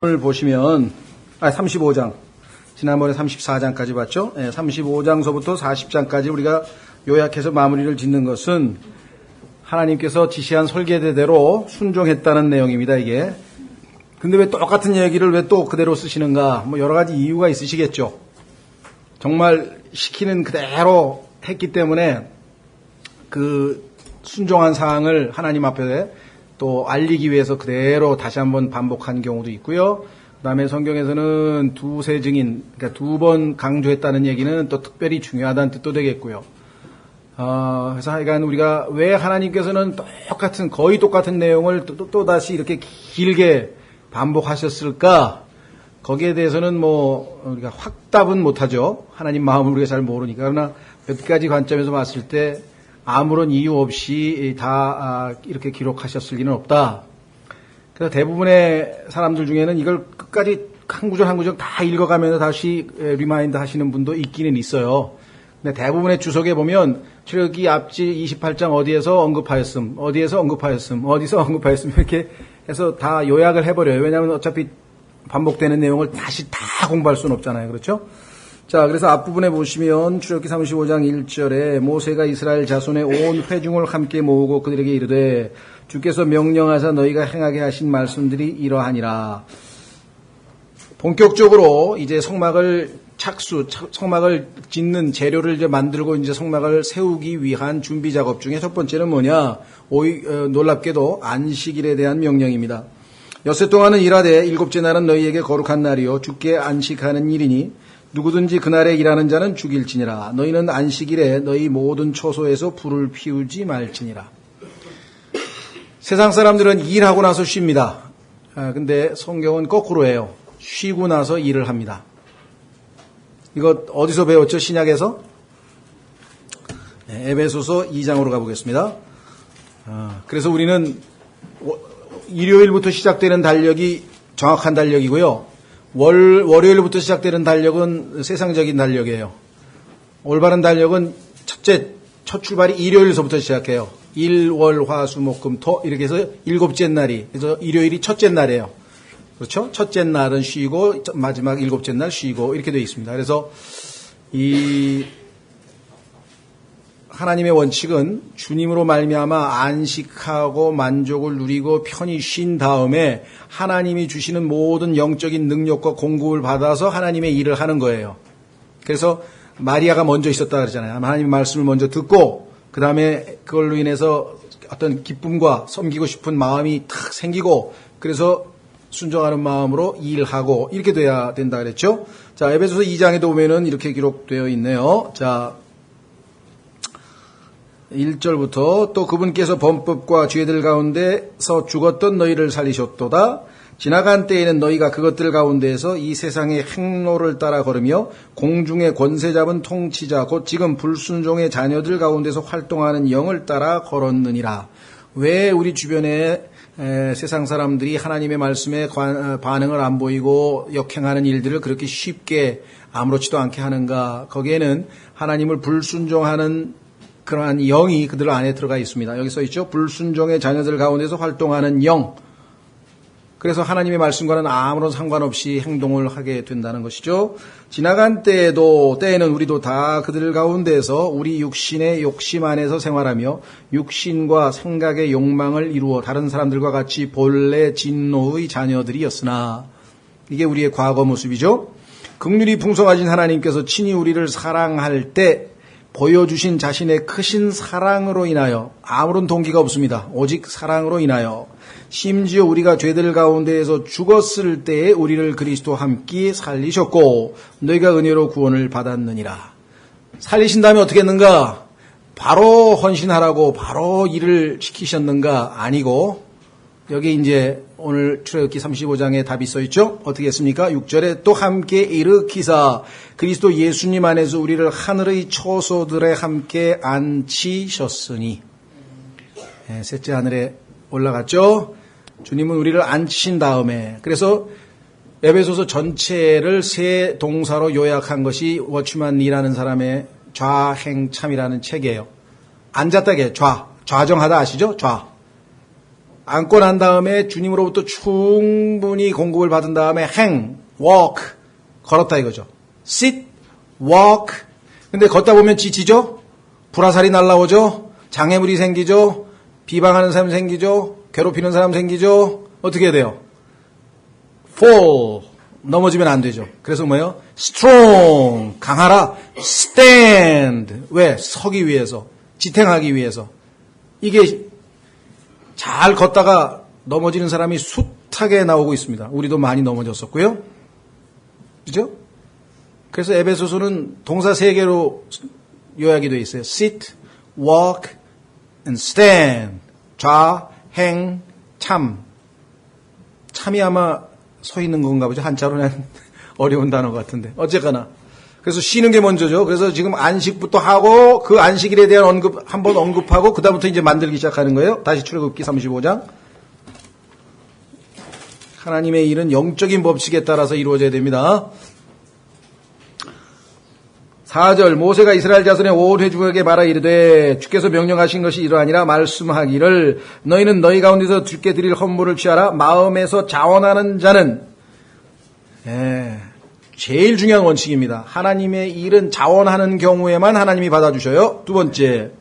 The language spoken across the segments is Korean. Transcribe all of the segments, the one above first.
오늘 보시면 35장, 지난번에 34장까지 봤죠? 35장서부터 40장까지 우리가 요약해서 마무리를 짓는 것은 하나님께서 지시한 설계대로 순종했다는 내용입니다, 이게. 근데 왜 똑같은 얘기를 왜 또 그대로 쓰시는가? 뭐 여러 가지 이유가 있으시겠죠. 정말 시키는 그대로 했기 때문에 그 순종한 사항을 하나님 앞에 또 알리기 위해서 그대로 다시 한번 반복한 경우도 있고요. 그 다음에 성경에서는 두세 증인, 그러니까 두 번 강조했다는 얘기는 또 특별히 중요하다는 뜻도 되겠고요. 그래서 하여간 우리가 왜 하나님께서는 거의 똑같은 내용을 또 다시 이렇게 길게 반복하셨을까? 거기에 대해서는 우리가 확답은 못하죠. 하나님 마음을 우리가 잘 모르니까. 그러나 몇 가지 관점에서 봤을 때 아무런 이유 없이 다 이렇게 기록하셨을 리는 없다. 그래서 대부분의 사람들 중에는 이걸 끝까지 한 구절 한 구절 다 읽어가면서 다시 리마인드 하시는 분도 있기는 있어요. 근데 대부분의 주석에 보면 출애굽기 앞지 28장 어디에서 언급하였음, 어디에서 언급하였음, 어디서 언급하였음 이렇게 해서 다 요약을 해버려요. 왜냐하면 어차피 반복되는 내용을 다시 다 공부할 수는 없잖아요. 그렇죠? 자, 그래서 앞부분에 보시면 출애굽기 35장 1절에 모세가 이스라엘 자손의 온 회중을 함께 모으고 그들에게 이르되 주께서 명령하사 너희가 행하게 하신 말씀들이 이러하니라. 본격적으로 이제 성막을 성막을 짓는 재료를 이제 만들고 이제 성막을 세우기 위한 준비 작업 중에 첫 번째는 뭐냐? 놀랍게도 안식일에 대한 명령입니다. 엿새 동안은 일하되 일곱째 날은 너희에게 거룩한 날이요 주께 안식하는 일이니 누구든지 그날에 일하는 자는 죽일지니라. 너희는 안식일에 너희 모든 처소에서 불을 피우지 말지니라. 세상 사람들은 일하고 나서 쉽니다. 근데 성경은 거꾸로 해요. 쉬고 나서 일을 합니다. 이거 어디서 배웠죠? 신약에서? 에베소서 2장으로 가보겠습니다. 그래서 우리는 일요일부터 시작되는 달력이 정확한 달력이고요. 월요일부터 시작되는 달력은 세상적인 달력이에요. 올바른 달력은 첫 출발이 일요일서부터 시작해요. 일, 월, 화, 수, 목, 금, 토 이렇게 해서 일곱째 날이, 그래서 일요일이 첫째 날이에요. 그렇죠? 첫째 날은 쉬고 마지막 일곱째 날 쉬고 이렇게 되어 있습니다. 그래서 이 하나님의 원칙은 주님으로 말미암아 안식하고 만족을 누리고 편히 쉰 다음에 하나님이 주시는 모든 영적인 능력과 공급을 받아서 하나님의 일을 하는 거예요. 그래서 마리아가 먼저 있었다 그러잖아요. 하나님의 말씀을 먼저 듣고 그 다음에 그걸로 인해서 어떤 기쁨과 섬기고 싶은 마음이 탁 생기고 그래서 순종하는 마음으로 일하고 이렇게 돼야 된다 그랬죠. 자, 에베소서 2장에도 보면은 이렇게 기록되어 있네요. 자, 1절부터 또 그분께서 범법과 죄들 가운데서 죽었던 너희를 살리셨도다. 지나간 때에는 너희가 그것들 가운데에서 이 세상의 행로를 따라 걸으며 공중의 권세 잡은 통치자 곧 지금 불순종의 자녀들 가운데서 활동하는 영을 따라 걸었느니라. 왜 우리 주변에 세상 사람들이 하나님의 말씀에 반응을 안 보이고 역행하는 일들을 그렇게 쉽게 아무렇지도 않게 하는가? 거기에는 하나님을 불순종하는 그러한 영이 그들 안에 들어가 있습니다. 여기 써 있죠. 불순종의 자녀들 가운데서 활동하는 영. 그래서 하나님의 말씀과는 아무런 상관없이 행동을 하게 된다는 것이죠. 지나간 때에는 우리도 다 그들 가운데서 우리 육신의 욕심 안에서 생활하며 육신과 생각의 욕망을 이루어 다른 사람들과 같이 본래 진노의 자녀들이었으나 이게 우리의 과거 모습이죠. 긍휼이 풍성하신 하나님께서 친히 우리를 사랑할 때 보여주신 자신의 크신 사랑으로 인하여 아무런 동기가 없습니다. 오직 사랑으로 인하여 심지어 우리가 죄들 가운데에서 죽었을 때에 우리를 그리스도와 함께 살리셨고 너희가 은혜로 구원을 받았느니라. 살리신 다음에 어떻게 했는가? 바로 헌신하라고 바로 일을 시키셨는가? 아니고 여기 이제 오늘 출애굽기 35장에 답이 써 있죠. 어떻게 했습니까? 6절에 또 함께 일으키사 그리스도 예수님 안에서 우리를 하늘의 처소들에 함께 앉히셨으니. 셋째 하늘에 올라갔죠. 주님은 우리를 앉히신 다음에 그래서 에베소서 전체를 세 동사로 요약한 것이 워치만 리라는 사람의 좌행참이라는 책이에요. 앉았다게 좌정하다 아시죠? 앉고 난 다음에 주님으로부터 충분히 공급을 받은 다음에 walk, 걸었다 이거죠. sit, walk. 근데 걷다 보면 지치죠? 불화살이 날라오죠? 장애물이 생기죠? 비방하는 사람 생기죠? 괴롭히는 사람 생기죠? 어떻게 해야 돼요? fall, 넘어지면 안 되죠. 그래서 뭐예요? strong, 강하라. stand, 왜? 서기 위해서, 지탱하기 위해서. 이게 잘 걷다가 넘어지는 사람이 숱하게 나오고 있습니다. 우리도 많이 넘어졌었고요. 그죠? 그래서 에베소서는 동사 3개로 요약이 되어 있어요. sit, walk, and stand. 좌, 행, 참. 참이 아마 서 있는 건가 보죠. 한자로는 어려운 단어 같은데. 어쨌거나. 그래서 쉬는 게 먼저죠. 그래서 지금 안식부터 하고 그 안식일에 대한 한번 언급하고 그다음부터 이제 만들기 시작하는 거예요. 다시 출애굽기 35장. 하나님의 일은 영적인 법칙에 따라서 이루어져야 됩니다. 4절 모세가 이스라엘 자손의 온 회중에게 말하 이르되 주께서 명령하신 것이 이러하니라 말씀하기를 너희는 너희 가운데서 주께 드릴 헌물을 취하라. 마음에서 자원하는 자는 제일 중요한 원칙입니다. 하나님의 일은 자원하는 경우에만 하나님이 받아주셔요. 두 번째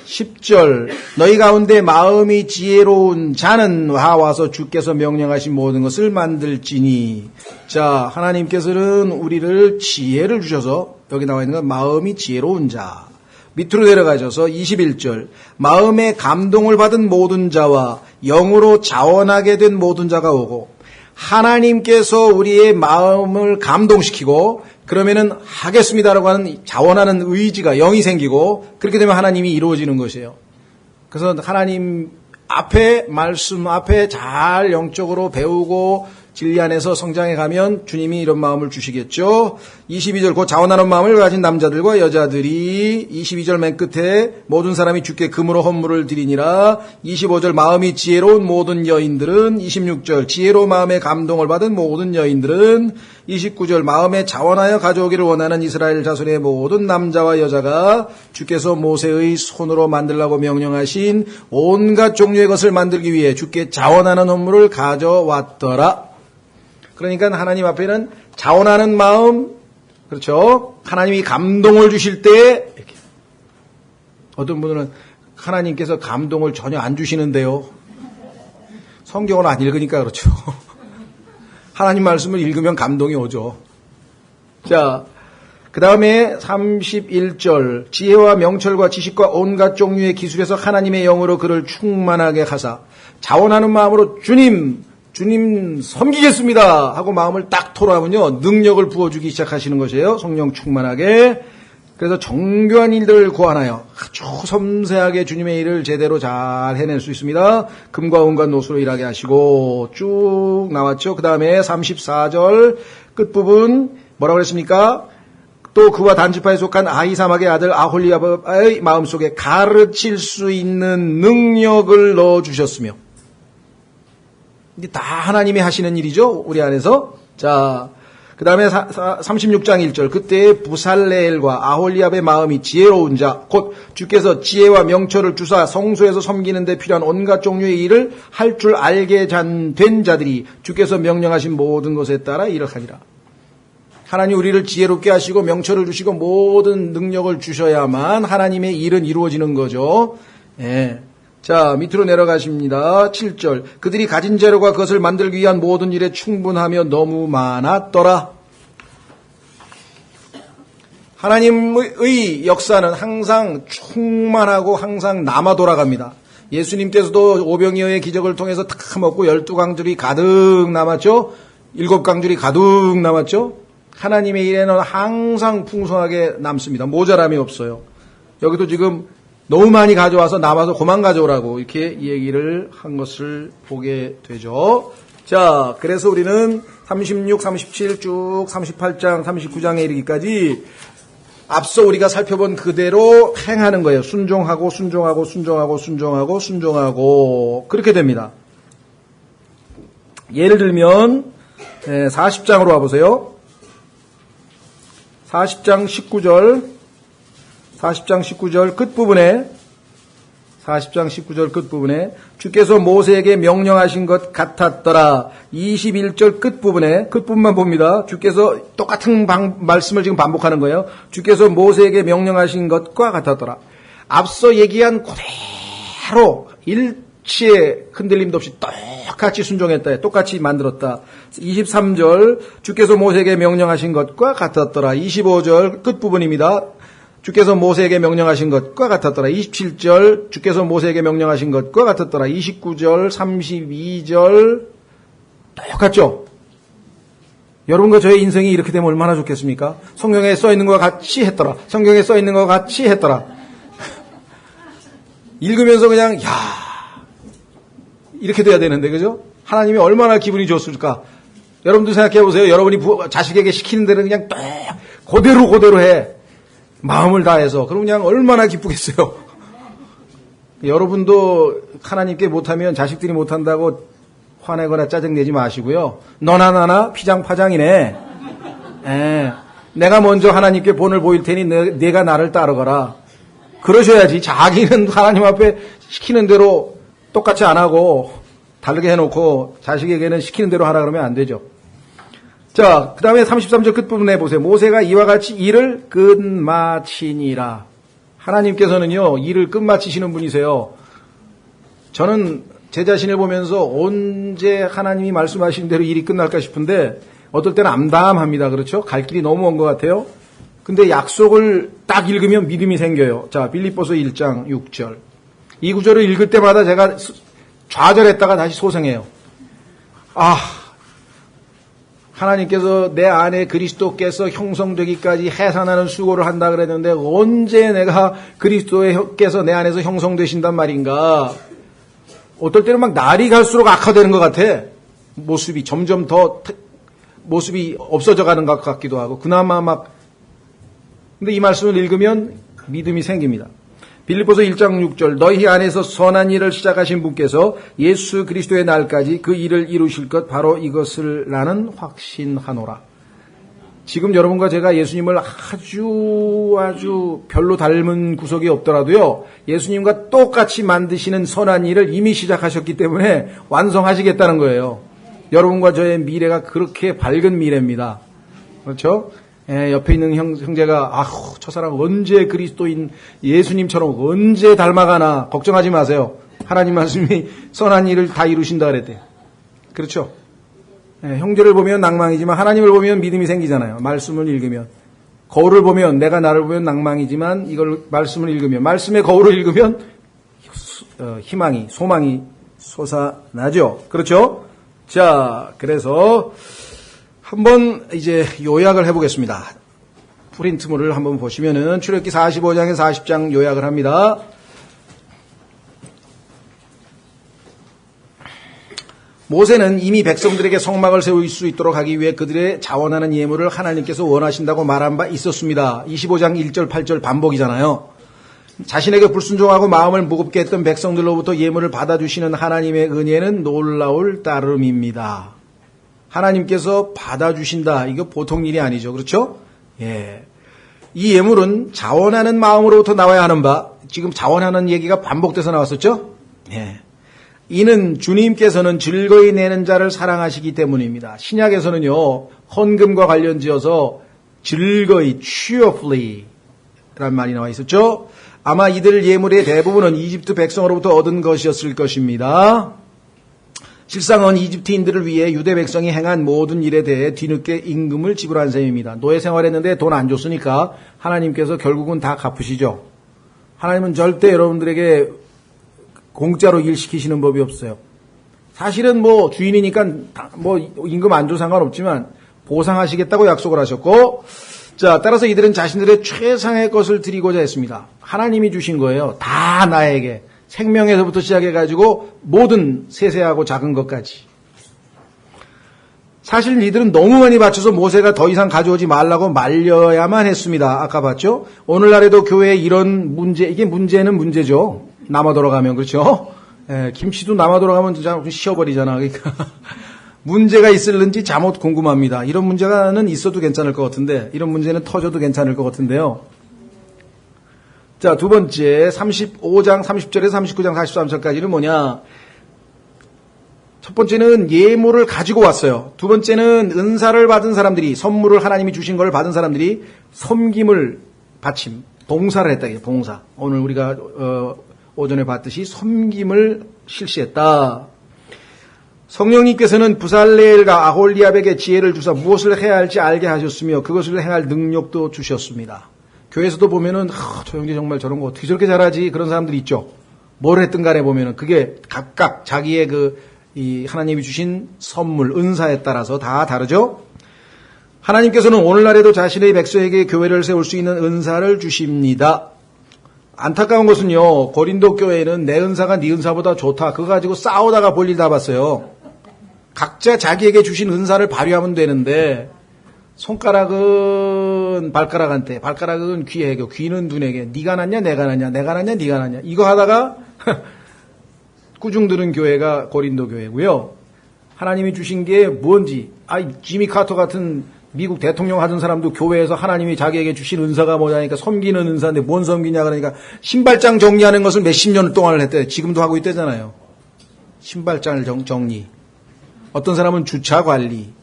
10절 너희 가운데 마음이 지혜로운 자는 와서 주께서 명령하신 모든 것을 만들지니. 자, 하나님께서는 우리를 지혜를 주셔서 여기 나와 있는 건 마음이 지혜로운 자. 밑으로 내려가셔서 21절 마음에 감동을 받은 모든 자와 영으로 자원하게 된 모든 자가 오고. 하나님께서 우리의 마음을 감동시키고 그러면은 하겠습니다라고 하는 자원하는 의지가 영이 생기고 그렇게 되면 하나님이 이루어지는 것이에요. 그래서 하나님 앞에 말씀 앞에 잘 영적으로 배우고 진리 안에서 성장해 가면 주님이 이런 마음을 주시겠죠. 22절 곧 자원하는 마음을 가진 남자들과 여자들이 22절 맨 끝에 모든 사람이 주께 금으로 헌물을 드리니라. 25절 마음이 지혜로운 모든 여인들은 26절 지혜로운 마음에 감동을 받은 모든 여인들은 29절 마음에 자원하여 가져오기를 원하는 이스라엘 자손의 모든 남자와 여자가 주께서 모세의 손으로 만들라고 명령하신 온갖 종류의 것을 만들기 위해 주께 자원하는 헌물을 가져왔더라. 그러니까 하나님 앞에는 자원하는 마음, 그렇죠? 하나님이 감동을 주실 때 이렇게. 어떤 분들은 하나님께서 감동을 전혀 안 주시는데요. 성경을 안 읽으니까 그렇죠. 하나님 말씀을 읽으면 감동이 오죠. 자, 그 다음에 31절 지혜와 명철과 지식과 온갖 종류의 기술에서 하나님의 영으로 그를 충만하게 하사 자원하는 마음으로 주님 섬기겠습니다 하고 마음을 딱 토로하면요 능력을 부어주기 시작하시는 것이에요. 성령 충만하게. 그래서 정교한 일들을 고안하여 아주 섬세하게 주님의 일을 제대로 잘 해낼 수 있습니다. 금과 은과 노수로 일하게 하시고 쭉 나왔죠. 그 다음에 34절 끝부분 뭐라고 그랬습니까? 또 그와 단지파에 속한 아히사막의 아들 아홀리압의 마음속에 가르칠 수 있는 능력을 넣어주셨으며. 이게 다 하나님이 하시는 일이죠. 우리 안에서. 자, 그 다음에 36장 1절 그때 부살레엘과 아홀리압의 마음이 지혜로운 자 곧 주께서 지혜와 명철을 주사 성소에서 섬기는 데 필요한 온갖 종류의 일을 할 줄 알게 된 자들이 주께서 명령하신 모든 것에 따라 일하니라. 하나님 우리를 지혜롭게 하시고 명철을 주시고 모든 능력을 주셔야만 하나님의 일은 이루어지는 거죠. 예. 자, 밑으로 내려가십니다. 7절 그들이 가진 재료가 그것을 만들기 위한 모든 일에 충분하며 너무 많았더라. 하나님의 역사는 항상 충만하고 항상 남아 돌아갑니다. 예수님께서도 오병이어의 기적을 통해서 다 먹고 12강줄이 가득 남았죠. 7강줄이 가득 남았죠. 하나님의 일에는 항상 풍성하게 남습니다. 모자람이 없어요. 여기도 지금 너무 많이 가져와서 남아서 그만 가져오라고 이렇게 얘기를 한 것을 보게 되죠. 자, 그래서 우리는 36, 37 쭉 38장, 39장에 이르기까지 앞서 우리가 살펴본 그대로 행하는 거예요. 순종하고 순종하고 순종하고 순종하고 순종하고 그렇게 됩니다. 예를 들면 40장으로 와보세요. 40장 19절 끝부분에 40장 19절 끝부분에 주께서 모세에게 명령하신 것 같았더라. 21절 끝부분만 봅니다. 주께서 똑같은 말씀을 지금 반복하는 거예요. 주께서 모세에게 명령하신 것과 같았더라. 앞서 얘기한 그대로 일치의 흔들림도 없이 똑같이 순종했다. 똑같이 만들었다. 23절 주께서 모세에게 명령하신 것과 같았더라. 25절 끝부분입니다. 주께서 모세에게 명령하신 것과 같았더라. 27절 주께서 모세에게 명령하신 것과 같았더라. 29절 32절 똑같죠? 여러분과 저의 인생이 이렇게 되면 얼마나 좋겠습니까? 성경에 써있는 것과 같이 했더라. 성경에 써있는 것과 같이 했더라. 읽으면서 그냥 이렇게 돼야 되는데, 그죠? 하나님이 얼마나 기분이 좋을까? 여러분도 생각해 보세요. 여러분이 자식에게 시키는 대로 그냥 그대로 해. 마음을 다해서. 그럼 그냥 얼마나 기쁘겠어요. 여러분도 하나님께 못하면 자식들이 못한다고 화내거나 짜증내지 마시고요. 너나 나나 피장파장이네. 내가 먼저 하나님께 본을 보일 테니 내가 나를 따르거라. 그러셔야지. 자기는 하나님 앞에 시키는 대로 똑같이 안 하고 다르게 해놓고 자식에게는 시키는 대로 하라 그러면 안 되죠. 자, 그 다음에 33절 끝부분에 보세요. 모세가 이와 같이 일을 끝마치니라. 하나님께서는요, 일을 끝마치시는 분이세요. 저는 제 자신을 보면서 언제 하나님이 말씀하신 대로 일이 끝날까 싶은데 어떨 때는 암담합니다. 그렇죠? 갈 길이 너무 먼 것 같아요. 근데 약속을 딱 읽으면 믿음이 생겨요. 자, 빌립보서 1장 6절. 이 구절을 읽을 때마다 제가 좌절했다가 다시 소생해요. 하나님께서 내 안에 그리스도께서 형성되기까지 해산하는 수고를 한다 그랬는데 언제 내가 그리스도께서 내 안에서 형성되신단 말인가. 어떨 때는 막 날이 갈수록 악화되는 것 같아. 모습이 점점 더 모습이 없어져 가는 것 같기도 하고 그나마 근데 이 말씀을 읽으면 믿음이 생깁니다. 빌립보서 1장 6절 너희 안에서 선한 일을 시작하신 분께서 예수 그리스도의 날까지 그 일을 이루실 것 바로 이것을 나는 확신하노라. 지금 여러분과 제가 예수님을 아주 별로 닮은 구석이 없더라도요. 예수님과 똑같이 만드시는 선한 일을 이미 시작하셨기 때문에 완성하시겠다는 거예요. 여러분과 저의 미래가 그렇게 밝은 미래입니다. 그렇죠? 옆에 있는 형제가 저 사람 언제 그리스도인 예수님처럼 언제 닮아가나 걱정하지 마세요. 하나님 말씀이 선한 일을 다 이루신다 그랬대요. 그렇죠? 형제를 보면 낭망이지만 하나님을 보면 믿음이 생기잖아요. 말씀을 읽으면. 거울을 보면 내가 나를 보면 낭망이지만 이걸 말씀을 읽으면 말씀의 거울을 읽으면 희망이 소망이 솟아나죠. 그렇죠? 자, 그래서 한번 이제 요약을 해보겠습니다. 프린트물을 한번 보시면은 출애굽기 45장에서 40장 요약을 합니다. 모세는 이미 백성들에게 성막을 세울 수 있도록 하기 위해 그들의 자원하는 예물을 하나님께서 원하신다고 말한 바 있었습니다. 25장 1절 8절 반복이잖아요. 자신에게 불순종하고 마음을 무겁게 했던 백성들로부터 예물을 받아주시는 하나님의 은혜는 놀라울 따름입니다. 하나님께서 받아주신다. 이거 보통 일이 아니죠. 그렇죠? 예. 이 예물은 자원하는 마음으로부터 나와야 하는 바, 지금 자원하는 얘기가 반복돼서 나왔었죠? 예. 이는 주님께서는 즐거이 내는 자를 사랑하시기 때문입니다. 신약에서는요, 헌금과 관련지어서 즐거이, cheerfully 라는 말이 나와 있었죠? 아마 이들 예물의 대부분은 이집트 백성으로부터 얻은 것이었을 것입니다. 실상은 이집트인들을 위해 유대 백성이 행한 모든 일에 대해 뒤늦게 임금을 지불한 셈입니다. 노예 생활했는데 돈 안 줬으니까 하나님께서 결국은 다 갚으시죠. 하나님은 절대 여러분들에게 공짜로 일 시키시는 법이 없어요. 사실은 주인이니까 임금 안 줘 상관없지만 보상하시겠다고 약속을 하셨고, 자, 따라서 이들은 자신들의 최상의 것을 드리고자 했습니다. 하나님이 주신 거예요. 다 나에게. 생명에서부터 시작해가지고 모든 세세하고 작은 것까지. 사실 이들은 너무 많이 바쳐서 모세가 더 이상 가져오지 말라고 말려야만 했습니다. 아까 봤죠? 오늘날에도 교회에 이런 문제, 이게 문제는 문제죠. 남아 돌아가면, 그렇죠? 김치도 남아 돌아가면 진짜 쉬어버리잖아. 그러니까 문제가 있을는지 잠옷 궁금합니다. 이런 문제는 있어도 괜찮을 것 같은데, 이런 문제는 터져도 괜찮을 것 같은데요. 자, 두 번째 35장 30절에서 39장 43절까지는 뭐냐? 첫 번째는 예물을 가지고 왔어요. 두 번째는 은사를 받은 사람들이, 선물을 하나님이 주신 걸 받은 사람들이 섬김을 바침, 봉사를 했다. 봉사. 오늘 우리가 오전에 봤듯이 섬김을 실시했다. 성령님께서는 부살레엘과 아홀리압에게 지혜를 주사 무엇을 해야 할지 알게 하셨으며 그것을 행할 능력도 주셨습니다. 교회에서도 보면은 저 형제 정말 저런 거 어떻게 저렇게 잘하지? 그런 사람들이 있죠. 뭘 했든 간에 보면은 그게 각각 자기의 이 하나님이 주신 선물, 은사에 따라서 다 다르죠. 하나님께서는 오늘날에도 자신의 백성에게 교회를 세울 수 있는 은사를 주십니다. 안타까운 것은요, 고린도 교회는 내 은사가 네 은사보다 좋다. 그거 가지고 싸우다가 볼일 다 봤어요. 각자 자기에게 주신 은사를 발휘하면 되는데, 손가락은 발가락한테, 발가락은 귀에게, 귀는 눈에게, 네가 낫냐 내가 낫냐, 내가 낫냐 네가 낫냐, 이거 하다가 꾸중 들은 교회가 고린도 교회고요. 하나님이 주신 게 뭔지, 지미 카터 같은 미국 대통령 하던 사람도 교회에서 하나님이 자기에게 주신 은사가 뭐냐니까 섬기는 은사인데 뭔 섬기냐 그러니까 신발장 정리하는 것을 몇십 년 동안을 했대. 지금도 하고 있대잖아요. 신발장을 정리. 어떤 사람은 주차 관리.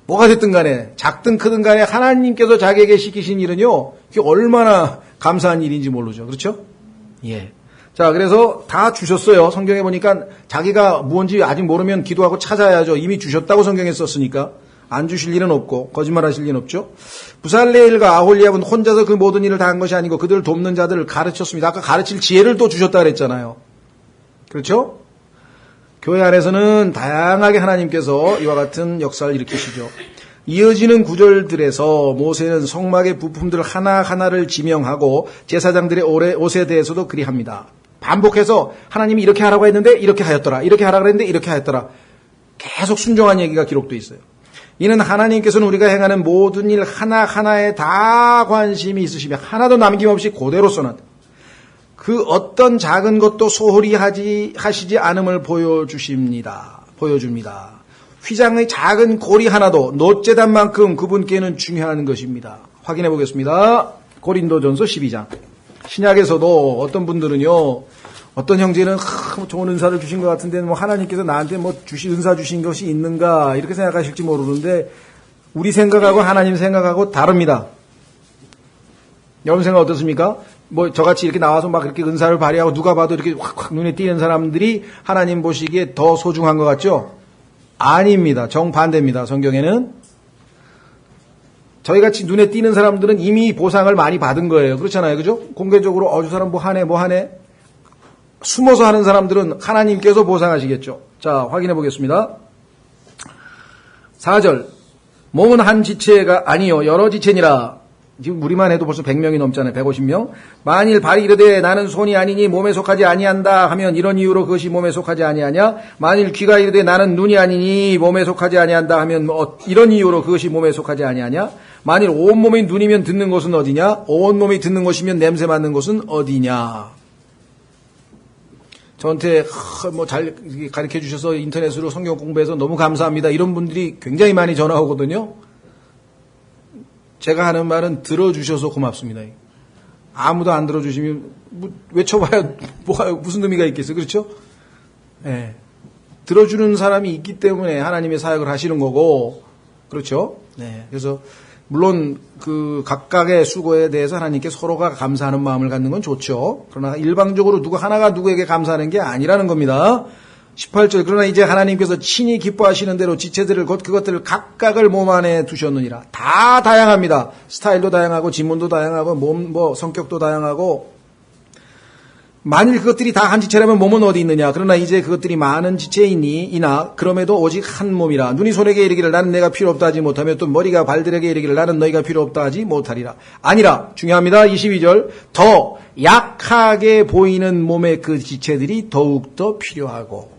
뭐가 됐든 간에 작든 크든 간에 하나님께서 자기에게 시키신 일은요, 그게 얼마나 감사한 일인지 모르죠. 그렇죠? 예. 자, 그래서 다 주셨어요. 성경에 보니까 자기가 무언지 아직 모르면 기도하고 찾아야죠. 이미 주셨다고 성경에 썼으니까. 안 주실 일은 없고 거짓말 하실 일은 없죠. 부살레엘과 아홀리압은 혼자서 그 모든 일을 다 한 것이 아니고 그들을 돕는 자들을 가르쳤습니다. 아까 가르칠 지혜를 또 주셨다 그랬잖아요. 그렇죠? 교회 안에서는 다양하게 하나님께서 이와 같은 역사를 일으키시죠. 이어지는 구절들에서 모세는 성막의 부품들 하나하나를 지명하고 제사장들의 옷에 대해서도 그리합니다. 반복해서 하나님이 이렇게 하라고 했는데 이렇게 하였더라. 이렇게 하라고 했는데 이렇게 하였더라. 계속 순종한 얘기가 기록되어 있어요. 이는 하나님께서는 우리가 행하는 모든 일 하나하나에 다 관심이 있으시며 하나도 남김없이 그대로 써놨다. 그 어떤 작은 것도 소홀히 하시지 않음을 보여줍니다. 휘장의 작은 고리 하나도 놋재단만큼 그분께는 중요한 것입니다. 확인해 보겠습니다. 고린도전서 12장. 신약에서도 어떤 분들은요, 어떤 형제는 좋은 은사를 주신 것 같은데 하나님께서 나한테 은사 주신 것이 있는가 이렇게 생각하실지 모르는데 우리 생각하고 하나님 생각하고 다릅니다. 여러분 생각 어떻습니까? 저같이 이렇게 나와서 막 이렇게 은사를 발휘하고 누가 봐도 이렇게 확 눈에 띄는 사람들이 하나님 보시기에 더 소중한 것 같죠? 아닙니다. 정반대입니다. 성경에는. 저희같이 눈에 띄는 사람들은 이미 보상을 많이 받은 거예요. 그렇잖아요. 그죠? 공개적으로 저 사람 뭐 하네. 숨어서 하는 사람들은 하나님께서 보상하시겠죠. 자, 확인해 보겠습니다. 4절. 몸은 한 지체가 아니요 여러 지체니라. 지금 우리만 해도 벌써 100명이 넘잖아요. 150명. 만일 발이 이르되 나는 손이 아니니 몸에 속하지 아니한다 하면 이런 이유로 그것이 몸에 속하지 아니하냐? 만일 귀가 이르되 나는 눈이 아니니 몸에 속하지 아니한다 하면 이런 이유로 그것이 몸에 속하지 아니하냐? 만일 온몸이 눈이면 듣는 곳은 어디냐? 온몸이 듣는 곳이면 냄새 맡는 곳은 어디냐? 저한테 잘 가르쳐 주셔서 인터넷으로 성경 공부해서 너무 감사합니다. 이런 분들이 굉장히 많이 전화 오거든요. 제가 하는 말은 들어주셔서 고맙습니다. 아무도 안 들어주시면 외쳐봐야 무슨 의미가 있겠어요. 그렇죠? 네. 들어주는 사람이 있기 때문에 하나님의 사역을 하시는 거고, 그렇죠? 네. 그래서 물론 그 각각의 수고에 대해서 하나님께 서로가 감사하는 마음을 갖는 건 좋죠. 그러나 일방적으로 하나가 누구에게 감사하는 게 아니라는 겁니다. 18절. 그러나 이제 하나님께서 친히 기뻐하시는 대로 지체들을 곧 그것들을 각각을 몸 안에 두셨느니라. 다 다양합니다. 스타일도 다양하고 지문도 다양하고 성격도 다양하고. 만일 그것들이 다 한 지체라면 몸은 어디 있느냐. 그러나 이제 그것들이 많은 지체이나 그럼에도 오직 한 몸이라. 눈이 손에게 이르기를 나는 내가 필요 없다 하지 못하며 또 머리가 발들에게 이르기를 나는 너희가 필요 없다 하지 못하리라. 아니라 중요합니다. 22절. 더 약하게 보이는 몸의 그 지체들이 더욱더 필요하고,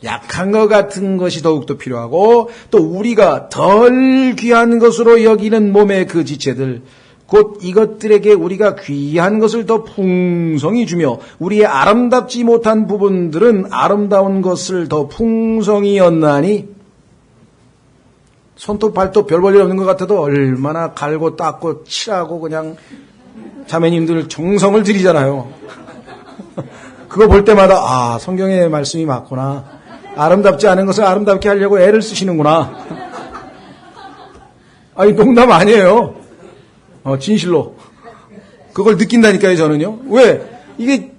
약한 것 같은 것이 더욱더 필요하고, 또 우리가 덜 귀한 것으로 여기는 몸의 그 지체들, 곧 이것들에게 우리가 귀한 것을 더 풍성히 주며 우리의 아름답지 못한 부분들은 아름다운 것을 더 풍성히 얻나니. 손톱 발톱 별 볼 일 없는 것 같아도 얼마나 갈고 닦고 칠하고 그냥 자매님들 정성을 들이잖아요. 그거 볼 때마다 아, 성경의 말씀이 맞구나. 아름답지 않은 것을 아름답게 하려고 애를 쓰시는구나. 아니, 농담 아니에요. 진실로. 그걸 느낀다니까요, 저는요. 왜? 이게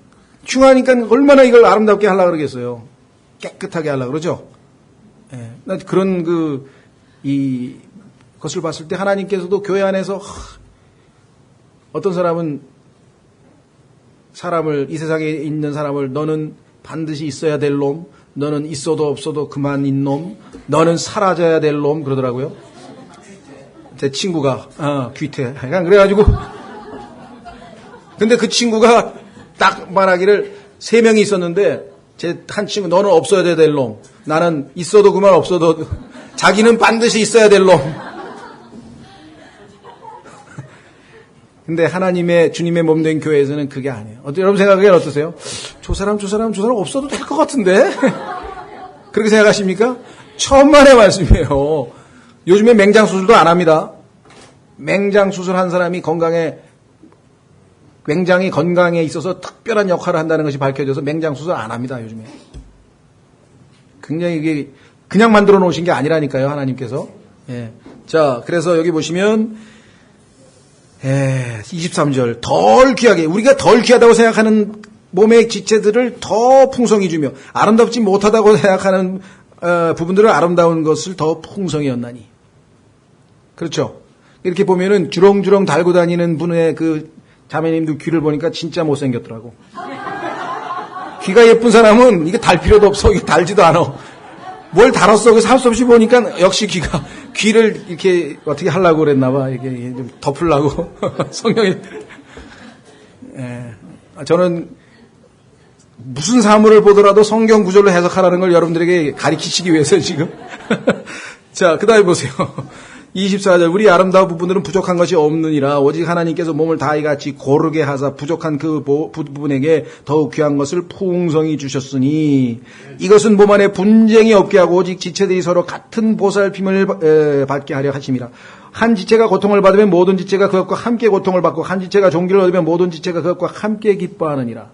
중요하니까 얼마나 이걸 아름답게 하려고 그러겠어요. 깨끗하게 하려고 그러죠. 예. 나 그런 것을 봤을 때 하나님께서도 교회 안에서 어떤 사람은 이 세상에 있는 사람을 너는 반드시 있어야 될 놈, 너는 있어도 없어도 그만인 놈, 너는 사라져야 될 놈, 그러더라고요. 제 친구가, 귀태. 그래가지고, 근데 그 친구가 딱 말하기를 3명이 있었는데, 제 한 친구, 너는 없어야 될 놈, 나는 있어도 그만 없어도, 자기는 반드시 있어야 될 놈. 근데 주님의 몸 된 교회에서는 그게 아니에요. 여러분 생각하기엔 어떠세요? 저 사람 없어도 될 것 같은데? 그렇게 생각하십니까? 천만의 말씀이에요. 요즘에 맹장수술도 안 합니다. 맹장수술 한 사람이 맹장이 건강에 있어서 특별한 역할을 한다는 것이 밝혀져서 맹장수술 안 합니다, 요즘에. 굉장히 이게 그냥 만들어 놓으신 게 아니라니까요, 하나님께서. 예. 자, 그래서 여기 보시면 23절 덜 귀하게 우리가 덜 귀하다고 생각하는 몸의 지체들을 더 풍성히 주며 아름답지 못하다고 생각하는 부분들을 아름다운 것을 더 풍성히 였나니. 그렇죠. 이렇게 보면은 주렁주렁 달고 다니는 분의 그 자매님들 귀를 보니까 진짜 못생겼더라고. 귀가 예쁜 사람은 이게 달 필요도 없어. 이게 달지도 않아. 뭘 달았어. 그 살 수 없이 보니까 역시 귀를 이렇게 어떻게 하려고 그랬나 봐. 이게 좀 덮으려고. 성경이. 저는 무슨 사물을 보더라도 성경 구절로 해석하라는 걸 여러분들에게 가르치시기 위해서 지금. 자, 그 다음에 보세요. 24절 우리 아름다운 부분들은 부족한 것이 없느니라 오직 하나님께서 몸을 다 이같이 고르게 하사 부족한 그 부분에게 더욱 귀한 것을 풍성히 주셨으니 이것은 몸 안에 분쟁이 없게 하고 오직 지체들이 서로 같은 보살핌을 받게 하려 하심이라. 한 지체가 고통을 받으면 모든 지체가 그것과 함께 고통을 받고 한 지체가 종기를 얻으면 모든 지체가 그것과 함께 기뻐하느니라.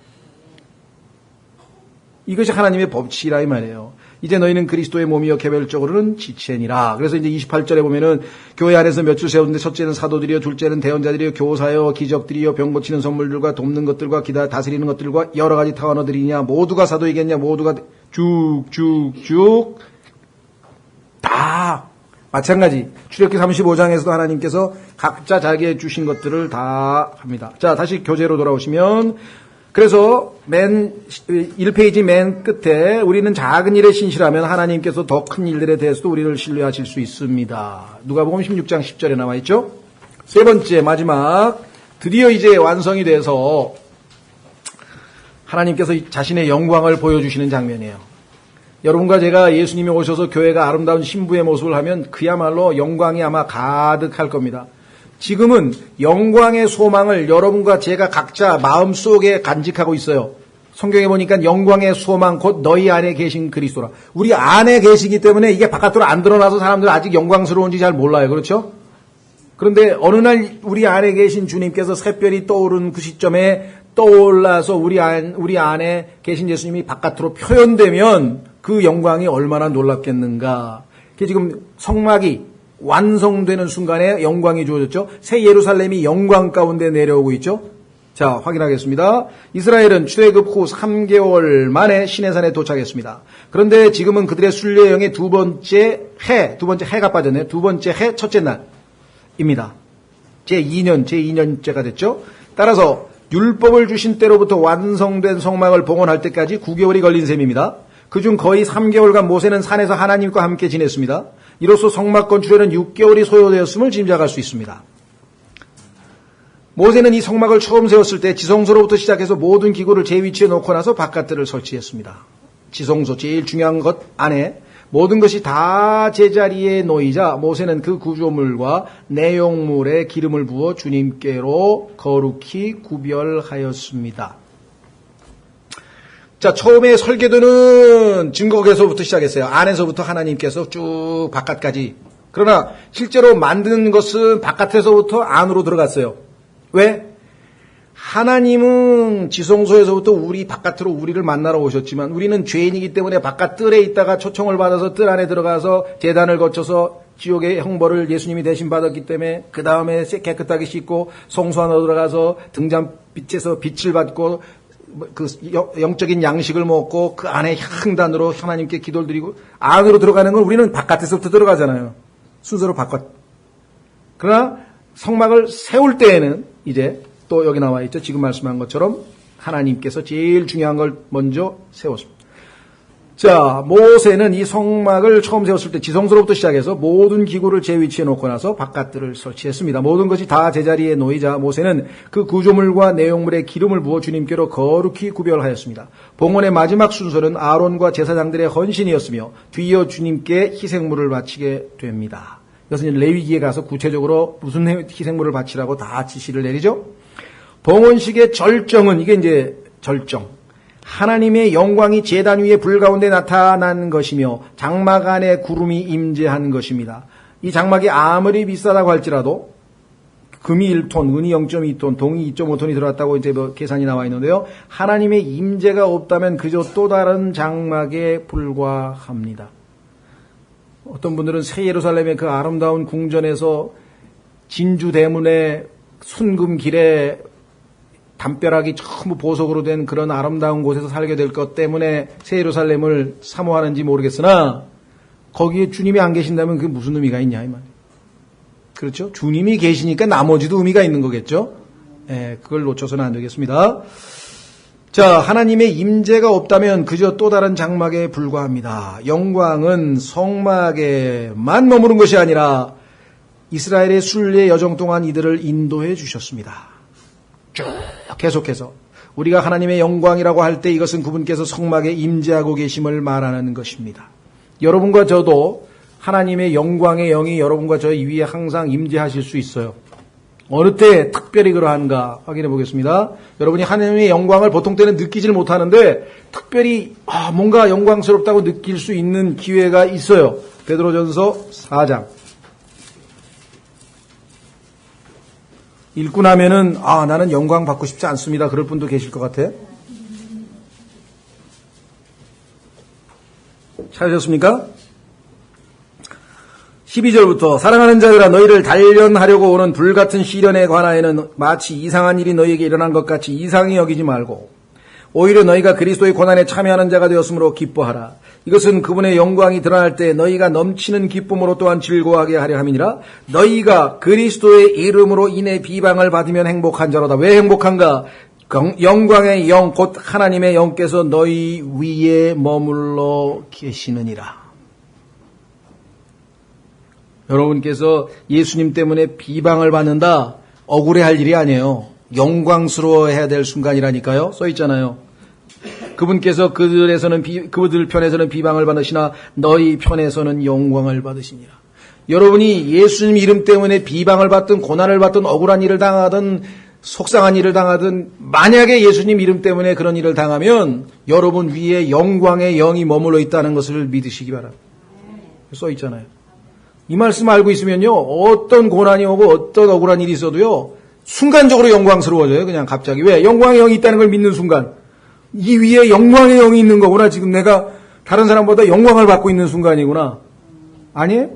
이것이 하나님의 법칙이라 이 말이에요. 이제 너희는 그리스도의 몸이요 개별적으로는 지체니라. 그래서 이제 28절에 보면은 교회 안에서 몇 줄 세우는데 첫째는 사도들이요 둘째는 대언자들이요 교사요 기적들이요 병 고치는 선물들과 돕는 것들과 기다 다스리는 것들과 여러 가지 타원어들이냐 모두가 사도이겠냐 모두가 쭉쭉쭉 다 마찬가지. 출애굽기 35장에서도 하나님께서 각자 자기의 주신 것들을 다 합니다. 자, 다시 교재로 돌아오시면 그래서 1페이지 맨 끝에 우리는 작은 일에 신실하면 하나님께서 더 큰 일들에 대해서도 우리를 신뢰하실 수 있습니다. 누가복음 16장 10절에 나와 있죠. 세 번째 마지막 드디어 이제 완성이 돼서 하나님께서 자신의 영광을 보여주시는 장면이에요. 여러분과 제가 예수님이 오셔서 교회가 아름다운 신부의 모습을 하면 그야말로 영광이 아마 가득할 겁니다. 지금은 영광의 소망을 여러분과 제가 각자 마음속에 간직하고 있어요. 성경에 보니까 영광의 소망 곧 너희 안에 계신 그리스도라. 우리 안에 계시기 때문에 이게 바깥으로 안 드러나서 사람들은 아직 영광스러운지 잘 몰라요. 그렇죠? 그런데 어느 날 우리 안에 계신 주님께서 샛별이 떠오른 그 시점에 떠올라서 우리 안에 계신 예수님이 바깥으로 표현되면 그 영광이 얼마나 놀랍겠는가. 그게 지금 성막이 완성되는 순간에 영광이 주어졌죠. 새 예루살렘이 영광 가운데 내려오고 있죠. 자, 확인하겠습니다. 이스라엘은 출애굽 후 3개월 만에 시내산에 도착했습니다. 그런데 지금은 그들의 순례 여행의 두 번째 해가 빠졌네요. 두 번째 해 첫째 날입니다. 제2년째가 됐죠. 따라서 율법을 주신 때로부터 완성된 성막을 봉헌할 때까지 9개월이 걸린 셈입니다. 그중 거의 3개월간 모세는 산에서 하나님과 함께 지냈습니다. 이로써 성막 건축에는 6개월이 소요되었음을 짐작할 수 있습니다. 모세는 이 성막을 처음 세웠을 때 지성소로부터 시작해서 모든 기구를 제 위치에 놓고 나서 바깥들을 설치했습니다. 지성소 제일 중요한 것 안에 모든 것이 다 제자리에 놓이자 모세는 그 구조물과 내용물에 기름을 부어 주님께로 거룩히 구별하였습니다. 자, 처음에 설계도는 증거에서부터 시작했어요. 안에서부터 하나님께서 쭉 바깥까지 그러나 실제로 만드는 것은 바깥에서부터 안으로 들어갔어요. 왜? 하나님은 지성소에서부터 우리 바깥으로 우리를 만나러 오셨지만 우리는 죄인이기 때문에 바깥 뜰에 있다가 초청을 받아서 뜰 안에 들어가서 제단을 거쳐서 지옥의 형벌을 예수님이 대신 받았기 때문에 그 다음에 깨끗하게 씻고 성소 안으로 들어가서 등잔빛에서 빛을 받고 그 영적인 양식을 먹고 그 안에 향단으로 하나님께 기도를 드리고 안으로 들어가는 건 우리는 바깥에서부터 들어가잖아요. 순서로 바깥. 그러나 성막을 세울 때에는 이제 또 여기 나와 있죠. 지금 말씀한 것처럼 하나님께서 제일 중요한 걸 먼저 세웠습니다. 자, 모세는 이 성막을 처음 세웠을 때 지성소로부터 시작해서 모든 기구를 제 위치에 놓고 나서 바깥들을 설치했습니다. 모든 것이 다 제자리에 놓이자 모세는 그 구조물과 내용물에 기름을 부어 주님께로 거룩히 구별하였습니다. 봉헌의 마지막 순서는 아론과 제사장들의 헌신이었으며 뒤이어 주님께 희생물을 바치게 됩니다. 이것은 레위기에 가서 구체적으로 무슨 희생물을 바치라고 다 지시를 내리죠. 봉헌식의 절정은 이게 이제 절정. 하나님의 영광이 제단 위에 불 가운데 나타난 것이며 장막 안에 구름이 임재한 것입니다. 이 장막이 아무리 비싸다고 할지라도 금이 1톤, 은이 0.2톤, 동이 2.5톤이 들어갔다고 이제 계산이 나와 있는데요. 하나님의 임재가 없다면 그저 또 다른 장막에 불과합니다. 어떤 분들은 새 예루살렘의 그 아름다운 궁전에서 진주 대문의 순금 길에 담벼락이 전부 보석으로 된 그런 아름다운 곳에서 살게 될 것 때문에 새 예루살렘을 사모하는지 모르겠으나 거기에 주님이 안 계신다면 그게 무슨 의미가 있냐 이 말이에요. 그렇죠? 주님이 계시니까 나머지도 의미가 있는 거겠죠. 그걸 놓쳐서는 안 되겠습니다. 자, 하나님의 임재가 없다면 그저 또 다른 장막에 불과합니다. 영광은 성막에만 머무른 것이 아니라 이스라엘의 순례 여정 동안 이들을 인도해 주셨습니다. 쭉 계속해서 우리가 하나님의 영광이라고 할 때 이것은 그분께서 성막에 임재하고 계심을 말하는 것입니다. 여러분과 저도 하나님의 영광의 영이 여러분과 저 위에 항상 임재하실 수 있어요. 어느 때 특별히 그러한가 확인해 보겠습니다. 여러분이 하나님의 영광을 보통 때는 느끼질 못하는데 특별히 뭔가 영광스럽다고 느낄 수 있는 기회가 있어요. 베드로전서 4장. 읽고 나면은 나는 영광 받고 싶지 않습니다. 그럴 분도 계실 것 같아. 찾으셨습니까? 12절부터 사랑하는 자들아 너희를 단련하려고 오는 불같은 시련에 관하여는 마치 이상한 일이 너희에게 일어난 것 같이 이상히 여기지 말고 오히려 너희가 그리스도의 고난에 참여하는 자가 되었으므로 기뻐하라. 이것은 그분의 영광이 드러날 때 너희가 넘치는 기쁨으로 또한 즐거워하게 하려 함이니라. 너희가 그리스도의 이름으로 인해 비방을 받으면 행복한 자로다. 왜 행복한가? 영광의 영 곧 하나님의 영께서 너희 위에 머물러 계시느니라. 여러분께서 예수님 때문에 비방을 받는다 억울해할 일이 아니에요. 영광스러워해야 될 순간이라니까요. 써 있잖아요. 그분께서 그들 편에서는 비방을 받으시나 너희 편에서는 영광을 받으시니라. 여러분이 예수님 이름 때문에 비방을 받든 고난을 받든 억울한 일을 당하든 속상한 일을 당하든 만약에 예수님 이름 때문에 그런 일을 당하면 여러분 위에 영광의 영이 머물러 있다는 것을 믿으시기 바랍니다. 써 있잖아요. 이 말씀 알고 있으면요, 어떤 고난이 오고 어떤 억울한 일이 있어도요, 순간적으로 영광스러워져요. 그냥 갑자기. 왜? 영광의 영이 있다는 걸 믿는 순간. 이 위에 영광의 영이 있는 거구나. 지금 내가 다른 사람보다 영광을 받고 있는 순간이구나. 아니에요?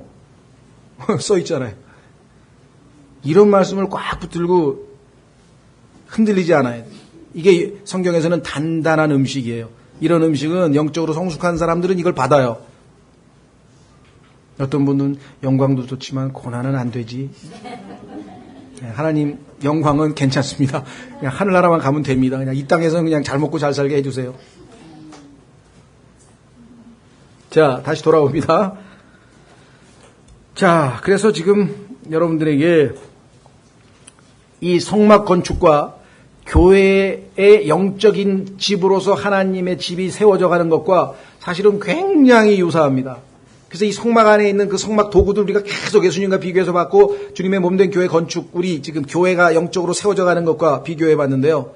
써 있잖아요. 이런 말씀을 꽉 붙들고 흔들리지 않아요. 이게 성경에서는 단단한 음식이에요. 이런 음식은 영적으로 성숙한 사람들은 이걸 받아요. 어떤 분은 영광도 좋지만 고난은 안 되지. 하나님 영광은 괜찮습니다. 그냥 하늘나라만 가면 됩니다. 그냥 이 땅에서는 그냥 잘 먹고 잘 살게 해주세요. 자, 다시 돌아옵니다. 자, 그래서 지금 여러분들에게 이 성막 건축과 교회의 영적인 집으로서 하나님의 집이 세워져 가는 것과 사실은 굉장히 유사합니다. 그래서 이 성막 안에 있는 그 성막 도구들 우리가 계속 예수님과 비교해서 봤고 주님의 몸된 교회 건축 우리 지금 교회가 영적으로 세워져 가는 것과 비교해 봤는데요.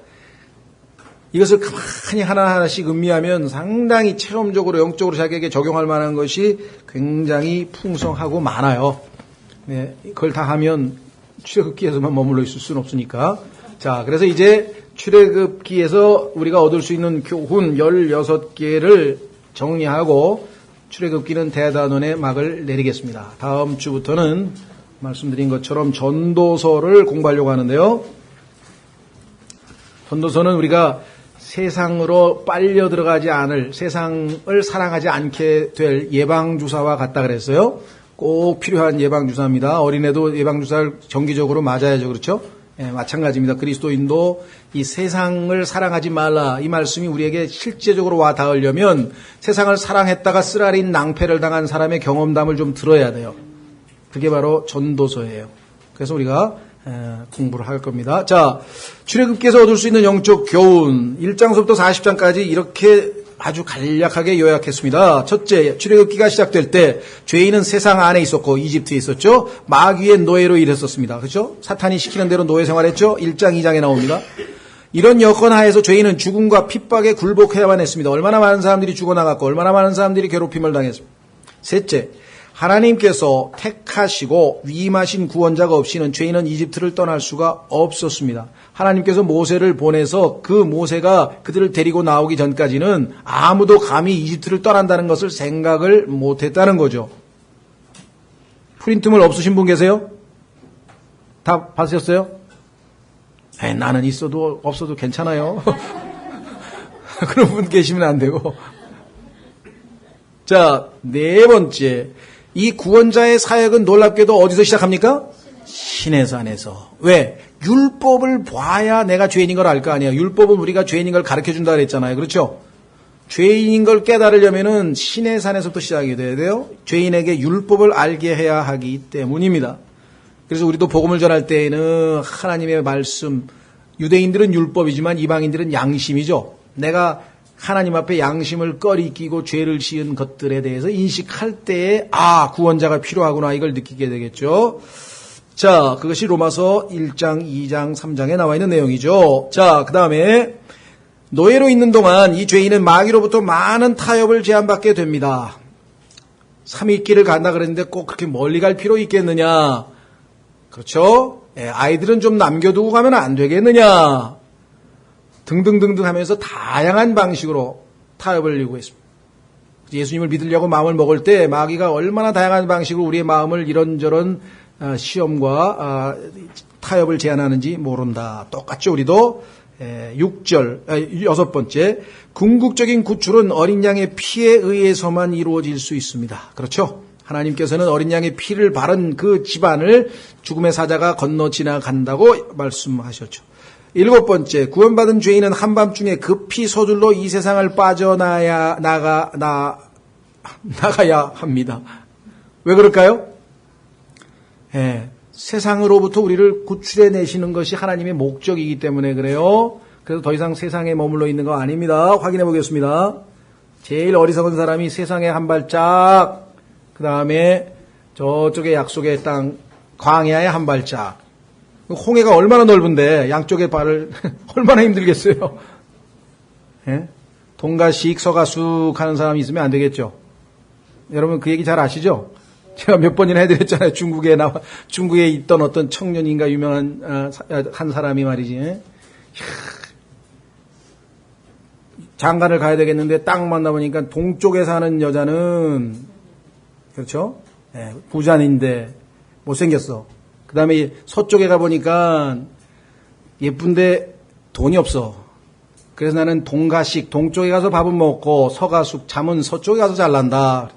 이것을 가만히 하나하나씩 음미하면 상당히 체험적으로 영적으로 자기에게 적용할 만한 것이 굉장히 풍성하고 많아요. 네, 그걸 다 하면 출애굽기에서만 머물러 있을 수는 없으니까. 자, 그래서 이제 출애굽기에서 우리가 얻을 수 있는 교훈 16개를 정리하고 출애굽기는 대단원의 막을 내리겠습니다. 다음 주부터는 말씀드린 것처럼 전도서를 공부하려고 하는데요. 전도서는 우리가 세상으로 빨려 들어가지 않을, 세상을 사랑하지 않게 될 예방주사와 같다 그랬어요. 꼭 필요한 예방주사입니다. 어린애도 예방주사를 정기적으로 맞아야죠. 그렇죠? 예, 마찬가지입니다. 그리스도인도 이 세상을 사랑하지 말라, 이 말씀이 우리에게 실제적으로 와 닿으려면 세상을 사랑했다가 쓰라린 낭패를 당한 사람의 경험담을 좀 들어야 돼요. 그게 바로 전도서예요. 그래서 우리가 공부를 할 겁니다. 자, 출애굽기에서 얻을 수 있는 영적 교훈 1장서부터 40장까지 이렇게 아주 간략하게 요약했습니다. 첫째, 출애굽기가 시작될 때 죄인은 세상 안에 있었고 이집트에 있었죠. 마귀의 노예로 일했었습니다. 그렇죠? 사탄이 시키는 대로 노예 생활했죠. 1장, 2장에 나옵니다. 이런 여건 하에서 죄인은 죽음과 핍박에 굴복해야만 했습니다. 얼마나 많은 사람들이 죽어나갔고 얼마나 많은 사람들이 괴롭힘을 당했습니다. 셋째, 하나님께서 택하시고 위임하신 구원자가 없이는 죄인은 이집트를 떠날 수가 없었습니다. 하나님께서 모세를 보내서 그 모세가 그들을 데리고 나오기 전까지는 아무도 감히 이집트를 떠난다는 것을 생각을 못했다는 거죠. 프린트물 없으신 분 계세요? 다 받으셨어요? 나는 있어도 없어도 괜찮아요. 그런 분 계시면 안 되고. 자, 네 번째. 이 구원자의 사역은 놀랍게도 어디서 시작합니까? 신의 산에서. 왜? 율법을 봐야 내가 죄인인 걸 알 거 아니에요. 율법은 우리가 죄인인 걸 가르쳐준다 그랬잖아요. 그렇죠? 죄인인 걸 깨달으려면은 신의 산에서부터 시작이 돼야 돼요. 죄인에게 율법을 알게 해야 하기 때문입니다. 그래서 우리도 복음을 전할 때에는 하나님의 말씀, 유대인들은 율법이지만 이방인들은 양심이죠. 내가 하나님 앞에 양심을 꺼리끼고 죄를 지은 것들에 대해서 인식할 때에 구원자가 필요하구나 이걸 느끼게 되겠죠. 자, 그것이 로마서 1장, 2장, 3장에 나와 있는 내용이죠. 자, 그 다음에 노예로 있는 동안 이 죄인은 마귀로부터 많은 타협을 제한받게 됩니다. 3일길을 간다 그랬는데 꼭 그렇게 멀리 갈 필요 있겠느냐. 그렇죠? 아이들은 좀 남겨두고 가면 안 되겠느냐. 등등등등 하면서 다양한 방식으로 타협을 요구했습니다. 예수님을 믿으려고 마음을 먹을 때 마귀가 얼마나 다양한 방식으로 우리의 마음을 이런저런 시험과 타협을 제안하는지 모른다. 똑같죠. 우리도 6절 6번째 궁극적인 구출은 어린 양의 피에 의해서만 이루어질 수 있습니다. 그렇죠. 하나님께서는 어린 양의 피를 바른 그 집안을 죽음의 사자가 건너 지나간다고 말씀하셨죠. 7번째, 구원받은 죄인은 한밤중에 급히 서둘러 이 세상을 빠져나가야 합니다. 왜 그럴까요? 세상으로부터 우리를 구출해 내시는 것이 하나님의 목적이기 때문에 그래요. 그래서 더 이상 세상에 머물러 있는 거 아닙니다. 확인해 보겠습니다. 제일 어리석은 사람이 세상에 한 발짝, 그 다음에 저쪽에 약속의 땅 광야에 한 발짝. 홍해가 얼마나 넓은데 양쪽에 발을 얼마나 힘들겠어요. 동가식 서가숙 하는 사람이 있으면 안 되겠죠. 여러분 그 얘기 잘 아시죠? 제가 몇 번이나 해드렸잖아요. 중국에 있던 어떤 청년인가 유명한 한 사람이 말이지. 장가를 가야 되겠는데 딱 만나보니까 동쪽에 사는 여자는 그렇죠? 부자인데 못생겼어. 그 다음에 서쪽에 가보니까 예쁜데 돈이 없어. 그래서 나는 동가식, 동쪽에 가서 밥은 먹고 서가숙, 잠은 서쪽에 가서 잘난다.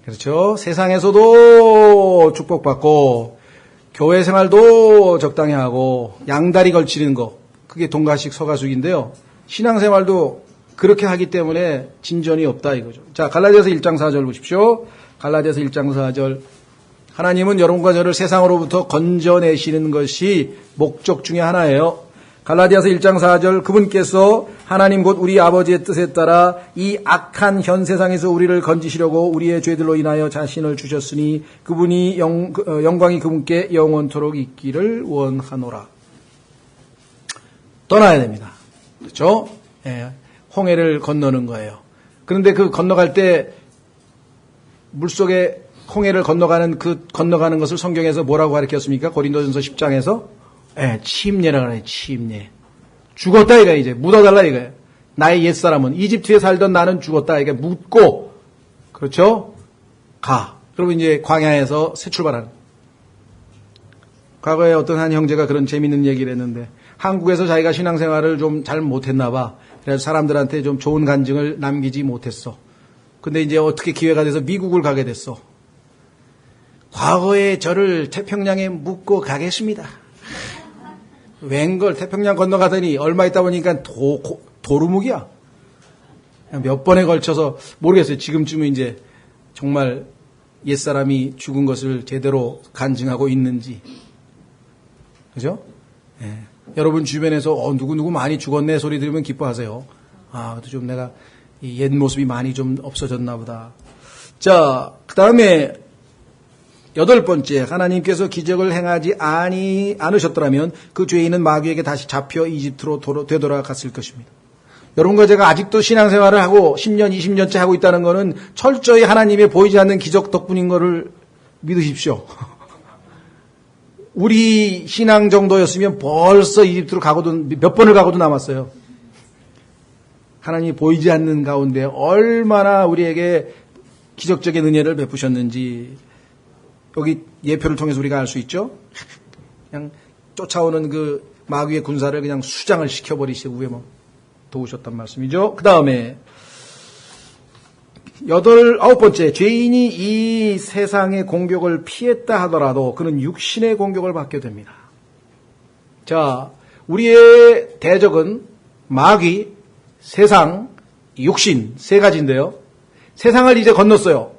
그렇죠? 세상에서도 축복받고 교회 생활도 적당히 하고 양다리 걸치는 거, 그게 동가식, 서가숙인데요. 신앙생활도 그렇게 하기 때문에 진전이 없다 이거죠. 자, 갈라디아서 1장 4절 보십시오. 갈라디아서 1장 4절. 하나님은 여러분과 저를 세상으로부터 건져내시는 것이 목적 중에 하나예요. 갈라디아서 1장 4절 그분께서 하나님 곧 우리 아버지의 뜻에 따라 이 악한 현 세상에서 우리를 건지시려고 우리의 죄들로 인하여 자신을 주셨으니 그분이 영광이 그분께 영원토록 있기를 원하노라. 떠나야 됩니다. 그렇죠? 홍해를 건너는 거예요. 그런데 그 건너갈 때 물속에 홍해를 건너가는 것을 성경에서 뭐라고 가르쳤습니까? 고린도전서 10장에서 침례라고 그래요. 침례. 죽었다 이거야. 이제 묻어달라 이거예요. 나의 옛사람은 이집트에 살던 나는 죽었다. 이게 묻고 그렇죠? 가. 그러면 이제 광야에서 새 출발하는. 과거에 어떤 한 형제가 그런 재밌는 얘기를 했는데 한국에서 자기가 신앙생활을 좀 잘 못했나 봐. 그래서 사람들한테 좀 좋은 간증을 남기지 못했어. 근데 이제 어떻게 기회가 돼서 미국을 가게 됐어. 과거에 저를 태평양에 묻고 가겠습니다. 웬걸 태평양 건너가더니 얼마 있다 보니까 도루묵이야. 몇 번에 걸쳐서 모르겠어요. 지금쯤은 이제 정말 옛사람이 죽은 것을 제대로 간증하고 있는지. 그죠? 예. 여러분 주변에서 누구 많이 죽었네 소리 들으면 기뻐하세요. 그래도 좀 내가 이 옛 모습이 많이 좀 없어졌나 보다. 자, 그 다음에 8번째, 하나님께서 기적을 행하지 않으셨더라면 그 죄인은 마귀에게 다시 잡혀 이집트로 되돌아갔을 것입니다. 여러분과 제가 아직도 신앙생활을 하고 10년, 20년째 하고 있다는 것은 철저히 하나님의 보이지 않는 기적 덕분인 것을 믿으십시오. 우리 신앙 정도였으면 벌써 이집트로 가고도 몇 번을 가고도 남았어요. 하나님이 보이지 않는 가운데 얼마나 우리에게 기적적인 은혜를 베푸셨는지 여기 예표를 통해서 우리가 알 수 있죠. 그냥 쫓아오는 그 마귀의 군사를 그냥 수장을 시켜버리시고 위에 도우셨단 말씀이죠. 그 다음에 9번째, 죄인이 이 세상의 공격을 피했다 하더라도 그는 육신의 공격을 받게 됩니다. 자, 우리의 대적은 마귀, 세상, 육신 세 가지인데요. 세상을 이제 건넜어요.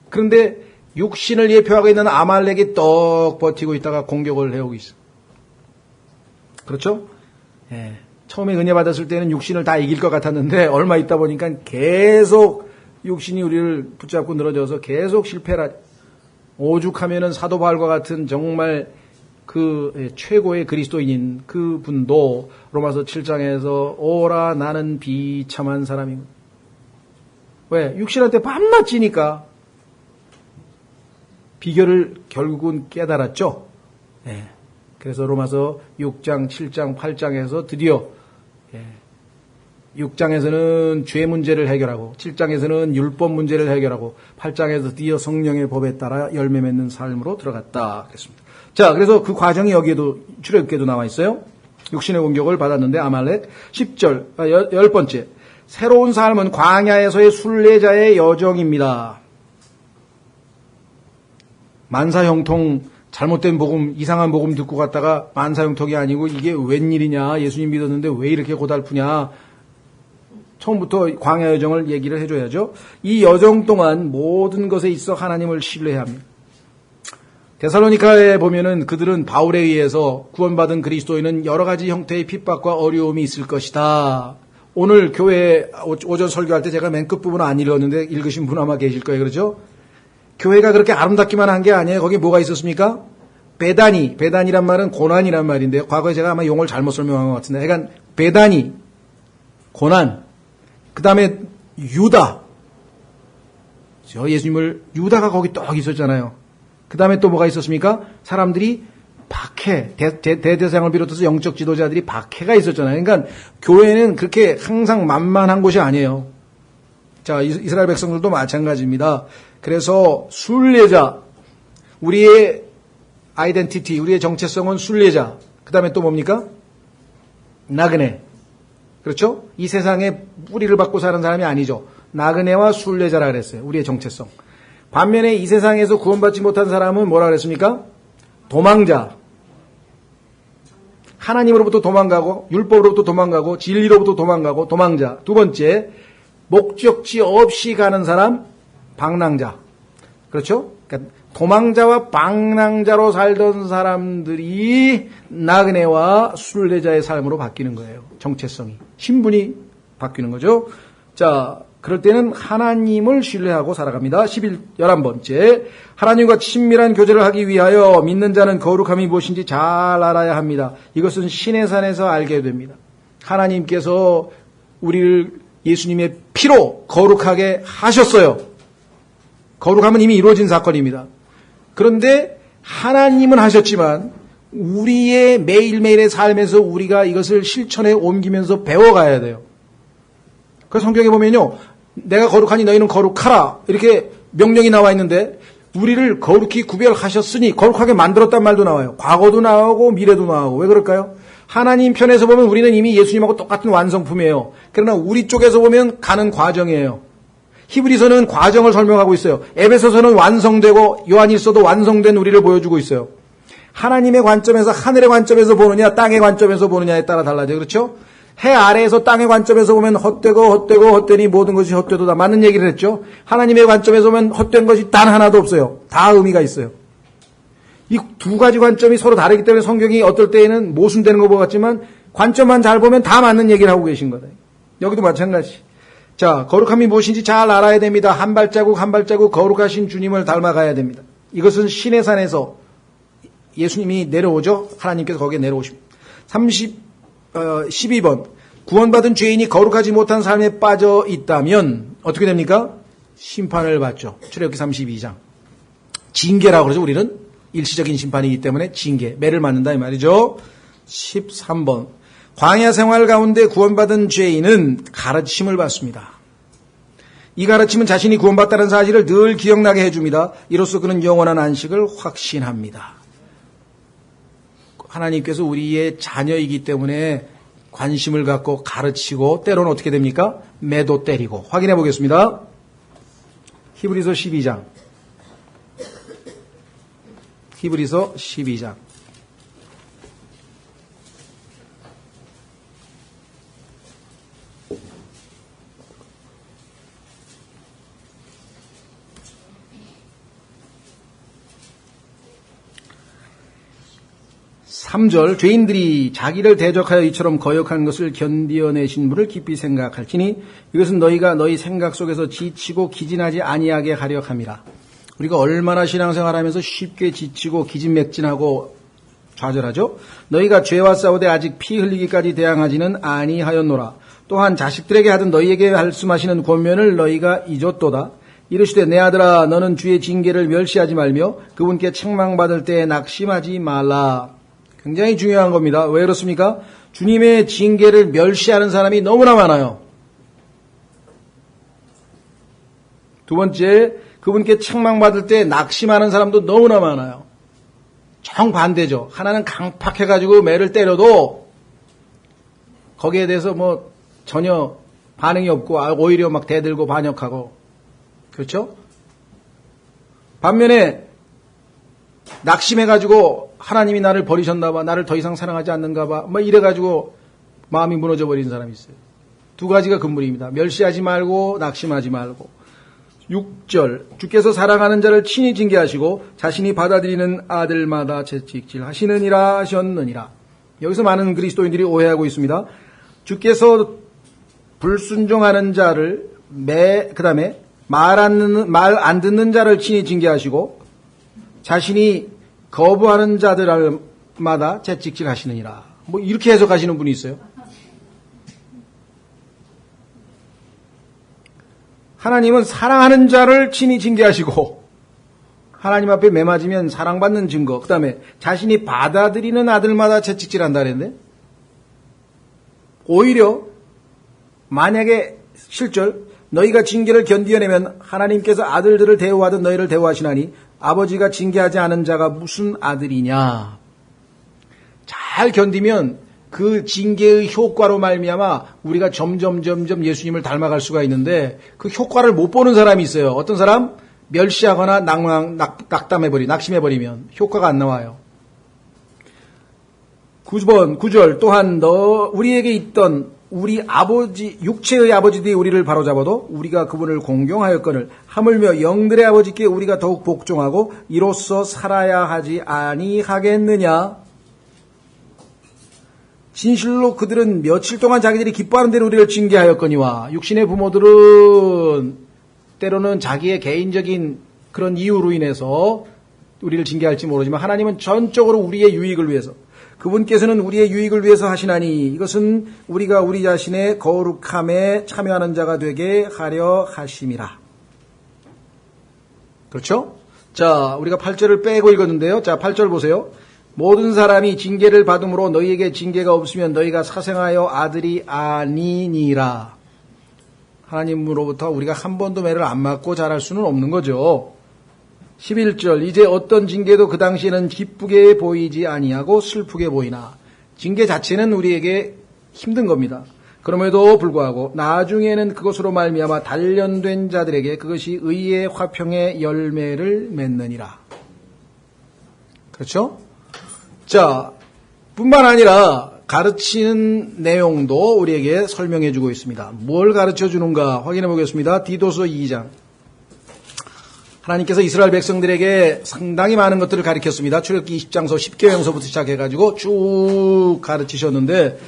그런데 육신을 예표하고 있는 아말렉이 떡 버티고 있다가 공격을 해오고 있어요. 그렇죠? 예. 처음에 은혜 받았을 때는 육신을 다 이길 것 같았는데 얼마 있다 보니까 계속 육신이 우리를 붙잡고 늘어져서 계속 실패를 오죽하면은 사도 바울과 같은 정말 그 최고의 그리스도인인 그 분도 로마서 7장에서 오라 나는 비참한 사람이고 왜? 육신한테 밤낮 지니까 비결을 결국은 깨달았죠. 예. 그래서 로마서 6장, 7장, 8장에서 드디어 6장에서는 죄 문제를 해결하고 7장에서는 율법 문제를 해결하고 8장에서 드디어 성령의 법에 따라 열매 맺는 삶으로 들어갔다 그랬습니다. 자, 그래서 그 과정이 여기에도 출애굽기에도 나와 있어요. 육신의 공격을 받았는데 아말렉 10절, 10번째 새로운 삶은 광야에서의 순례자의 여정입니다. 만사형통 잘못된 복음, 이상한 복음 듣고 갔다가 만사형통이 아니고 이게 웬일이냐, 예수님 믿었는데 왜 이렇게 고달프냐. 처음부터 광야 여정을 얘기를 해줘야죠. 이 여정 동안 모든 것에 있어 하나님을 신뢰해야 합니다. 데살로니카에 보면은 그들은 바울에 의해서 구원받은 그리스도인은 여러 가지 형태의 핍박과 어려움이 있을 것이다. 오늘 교회 오전 설교할 때 제가 맨 끝부분 안 읽었는데 읽으신 분 아마 계실 거예요. 그렇죠? 교회가 그렇게 아름답기만 한 게 아니에요. 거기에 뭐가 있었습니까? 배단이란 말은 고난이란 말인데요. 과거에 제가 아마 용어를 잘못 설명한 것 같은데. 그러니까 배단이, 고난, 그 다음에 유다. 예수님을, 유다가 거기 딱 있었잖아요. 그 다음에 또 뭐가 있었습니까? 사람들이 박해, 대대장을 비롯해서 영적 지도자들이 박해가 있었잖아요. 그러니까 교회는 그렇게 항상 만만한 곳이 아니에요. 자, 이스라엘 백성들도 마찬가지입니다. 그래서 순례자, 우리의 아이덴티티, 우리의 정체성은 순례자. 그 다음에 또 뭡니까? 나그네. 그렇죠? 이 세상에 뿌리를 받고 사는 사람이 아니죠. 나그네와 순례자라 그랬어요. 우리의 정체성. 반면에 이 세상에서 구원받지 못한 사람은 뭐라 그랬습니까? 도망자. 하나님으로부터 도망가고, 율법으로부터 도망가고, 진리로부터 도망가고, 도망자. 두 번째, 목적지 없이 가는 사람, 방랑자. 그렇죠? 그러니까 도망자와 방랑자로 살던 사람들이 나그네와 순례자의 삶으로 바뀌는 거예요. 정체성이. 신분이 바뀌는 거죠. 자, 그럴 때는 하나님을 신뢰하고 살아갑니다. 11번째. 하나님과 친밀한 교제를 하기 위하여 믿는 자는 거룩함이 무엇인지 잘 알아야 합니다. 이것은 신의 산에서 알게 됩니다. 하나님께서 우리를 예수님의 피로 거룩하게 하셨어요. 거룩함은 이미 이루어진 사건입니다. 그런데 하나님은 하셨지만 우리의 매일매일의 삶에서 우리가 이것을 실천에 옮기면서 배워가야 돼요. 그래서 성경에 보면요, 내가 거룩하니 너희는 거룩하라 이렇게 명령이 나와 있는데 우리를 거룩히 구별하셨으니 거룩하게 만들었단 말도 나와요. 과거도 나오고 미래도 나오고. 왜 그럴까요? 하나님 편에서 보면 우리는 이미 예수님하고 똑같은 완성품이에요. 그러나 우리 쪽에서 보면 가는 과정이에요. 히브리서는 과정을 설명하고 있어요. 에베소서는 완성되고 요한일서도 완성된 우리를 보여주고 있어요. 하나님의 관점에서, 하늘의 관점에서 보느냐 땅의 관점에서 보느냐에 따라 달라져요. 그렇죠? 해 아래에서 땅의 관점에서 보면 헛되니 모든 것이 헛되도다. 맞는 얘기를 했죠. 하나님의 관점에서 보면 헛된 것이 단 하나도 없어요. 다 의미가 있어요. 이 두 가지 관점이 서로 다르기 때문에 성경이 어떨 때에는 모순되는 것 같지만 관점만 잘 보면 다 맞는 얘기를 하고 계신 거다. 여기도 마찬가지. 자, 거룩함이 무엇인지 잘 알아야 됩니다. 한 발자국 한 발자국 거룩하신 주님을 닮아가야 됩니다. 이것은 신의 산에서 예수님이 내려오죠. 하나님께서 거기에 내려오십니다. 12번 구원받은 죄인이 거룩하지 못한 삶에 빠져 있다면 어떻게 됩니까? 심판을 받죠. 출애굽기 32장. 징계라고 그러죠. 우리는 일시적인 심판이기 때문에 징계, 매를 맞는다 이 말이죠. 13번 광야 생활 가운데 구원받은 죄인은 가르침을 받습니다. 이 가르침은 자신이 구원받다는 사실을 늘 기억나게 해줍니다. 이로써 그는 영원한 안식을 확신합니다. 하나님께서 우리의 자녀이기 때문에 관심을 갖고 가르치고 때로는 어떻게 됩니까? 매도 때리고. 확인해 보겠습니다. 히브리서 12장. 히브리서 12장. (3절) 죄인들이 자기를 대적하여 이처럼 거역한 것을 견디어내신 분을 깊이 생각할지니 이것은 너희가 너희 생각 속에서 지치고 기진하지 아니하게 하려 함이라. 우리가 얼마나 신앙생활하면서 쉽게 지치고 기진맥진하고 좌절하죠. 너희가 죄와 싸우되 아직 피 흘리기까지 대항하지는 아니하였노라. 또한 자식들에게 하든 너희에게 말씀하시는 권면을 너희가 잊었도다. 이르시되 내 아들아 너는 주의 징계를 멸시하지 말며 그분께 책망받을 때에 낙심하지 말라. 굉장히 중요한 겁니다. 왜 그렇습니까? 주님의 징계를 멸시하는 사람이 너무나 많아요. 두 번째, 그분께 책망받을 때 낙심하는 사람도 너무나 많아요. 정반대죠. 하나는 강팍해가지고 매를 때려도 거기에 대해서 뭐 전혀 반응이 없고 오히려 막 대들고 반역하고. 그렇죠? 반면에 낙심해가지고 하나님이 나를 버리셨나 봐, 나를 더 이상 사랑하지 않는가 봐, 뭐 이래가지고 마음이 무너져 버리는 사람이 있어요. 두 가지가 근본입니다. 멸시하지 말고 낙심하지 말고. 6절 주께서 사랑하는 자를 친히 징계하시고 자신이 받아들이는 아들마다 채찍질 하시느니라 하셨느니라. 여기서 많은 그리스도인들이 오해하고 있습니다. 주께서 불순종하는 자를 그 다음에 말 안 듣는 자를 친히 징계하시고 자신이 거부하는 자들마다 채찍질 하시느니라. 뭐 이렇게 해석하시는 분이 있어요. 하나님은 사랑하는 자를 친히 징계하시고 하나님 앞에 매맞으면 사랑받는 증거, 그 다음에 자신이 받아들이는 아들마다 채찍질한다 그랬는데 오히려 만약에 7절 너희가 징계를 견디어내면 하나님께서 아들들을 대우하듯 너희를 대우하시나니 아버지가 징계하지 않은 자가 무슨 아들이냐. 잘 견디면 그 징계의 효과로 말미암아 우리가 점점 예수님을 닮아갈 수가 있는데 그 효과를 못 보는 사람이 있어요. 어떤 사람? 멸시하거나 낙심해버리면 효과가 안 나와요. 9절 또한 우리에게 있던 우리 아버지, 육체의 아버지들이 우리를 바로잡아도 우리가 그분을 공경하였거늘 하물며 영들의 아버지께 우리가 더욱 복종하고 이로써 살아야 하지 아니하겠느냐. 진실로 그들은 며칠 동안 자기들이 기뻐하는 대로 우리를 징계하였거니와 육신의 부모들은 때로는 자기의 개인적인 그런 이유로 인해서 우리를 징계할지 모르지만 하나님은 전적으로 우리의 유익을 위해서 그분께서는 우리의 유익을 위해서 하시나니 이것은 우리가 우리 자신의 거룩함에 참여하는 자가 되게 하려 하심이라. 그렇죠? 자, 우리가 8절을 빼고 읽었는데요. 자, 8절 보세요. 모든 사람이 징계를 받음으로 너희에게 징계가 없으면 너희가 사생하여 아들이 아니니라. 하나님으로부터 우리가 한 번도 매를 안 맞고 자랄 수는 없는 거죠. 11절 이제 어떤 징계도 그 당시에는 기쁘게 보이지 아니하고 슬프게 보이나. 징계 자체는 우리에게 힘든 겁니다. 그럼에도 불구하고 나중에는 그것으로 말미암아 단련된 자들에게 그것이 의의 화평의 열매를 맺느니라. 그렇죠? 자, 뿐만 아니라 가르치는 내용도 우리에게 설명해 주고 있습니다. 뭘 가르쳐 주는가 확인해 보겠습니다. 디도서 2장. 하나님께서 이스라엘 백성들에게 상당히 많은 것들을 가르쳤습니다. 출애굽기 20장서 10계명서부터 시작해가지고 쭉 가르치셨는데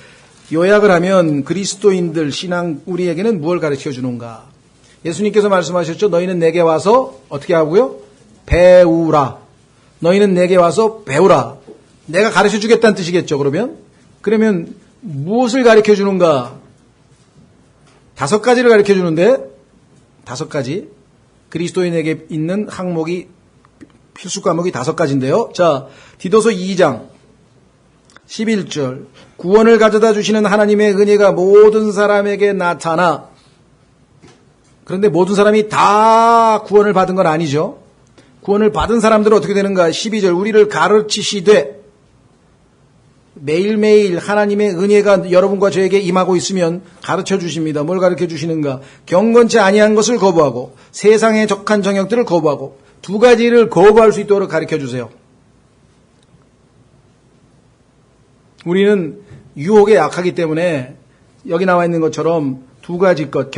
요약을 하면 그리스도인들 신앙 우리에게는 무엇을 가르쳐 주는가. 예수님께서 말씀하셨죠. 너희는 내게 와서 어떻게 하고요? 배우라. 너희는 내게 와서 배우라. 내가 가르쳐 주겠다는 뜻이겠죠. 그러면 무엇을 가르쳐 주는가? 5가지를 가르쳐 주는데 5가지. 그리스도인에게 있는 항목이 필수 과목이 5가지인데요. 자, 디도서 2장 11절 구원을 가져다 주시는 하나님의 은혜가 모든 사람에게 나타나. 그런데 모든 사람이 다 구원을 받은 건 아니죠. 구원을 받은 사람들은 어떻게 되는가? 12절 우리를 가르치시되. 매일매일 하나님의 은혜가 여러분과 저에게 임하고 있으면 가르쳐 주십니다. 뭘 가르쳐 주시는가? 경건치 아니한 것을 거부하고 세상에 적한 정욕들을 거부하고 2가지를 거부할 수 있도록 가르쳐 주세요. 우리는 유혹에 약하기 때문에 여기 나와 있는 것처럼 2가지 것,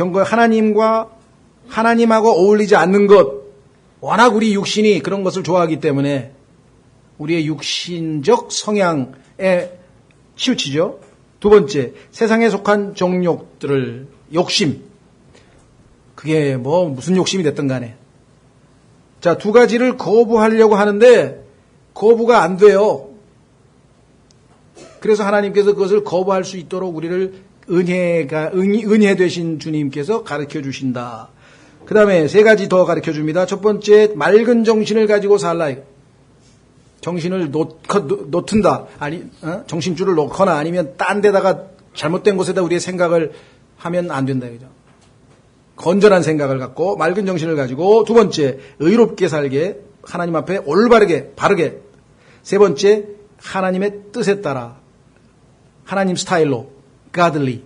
하나님하고 어울리지 않는 것, 워낙 우리 육신이 그런 것을 좋아하기 때문에 우리의 육신적 성향에 치우치죠. 2번째, 세상에 속한 정욕들을, 욕심. 그게 무슨 욕심이 됐든 간에. 자, 2가지를 거부하려고 하는데 거부가 안 돼요. 그래서 하나님께서 그것을 거부할 수 있도록 우리를 은혜 되신 주님께서 가르쳐 주신다. 그 다음에 3가지 더 가르쳐 줍니다. 첫 번째, 맑은 정신을 가지고 살라. 정신을 놓든다. 정신줄을 놓거나 아니면 딴 데다가 잘못된 곳에다 우리의 생각을 하면 안 된다. 그죠? 건전한 생각을 갖고 맑은 정신을 가지고 2번째, 의롭게 살게 하나님 앞에 올바르게 바르게 3번째, 하나님의 뜻에 따라 하나님 스타일로 godly.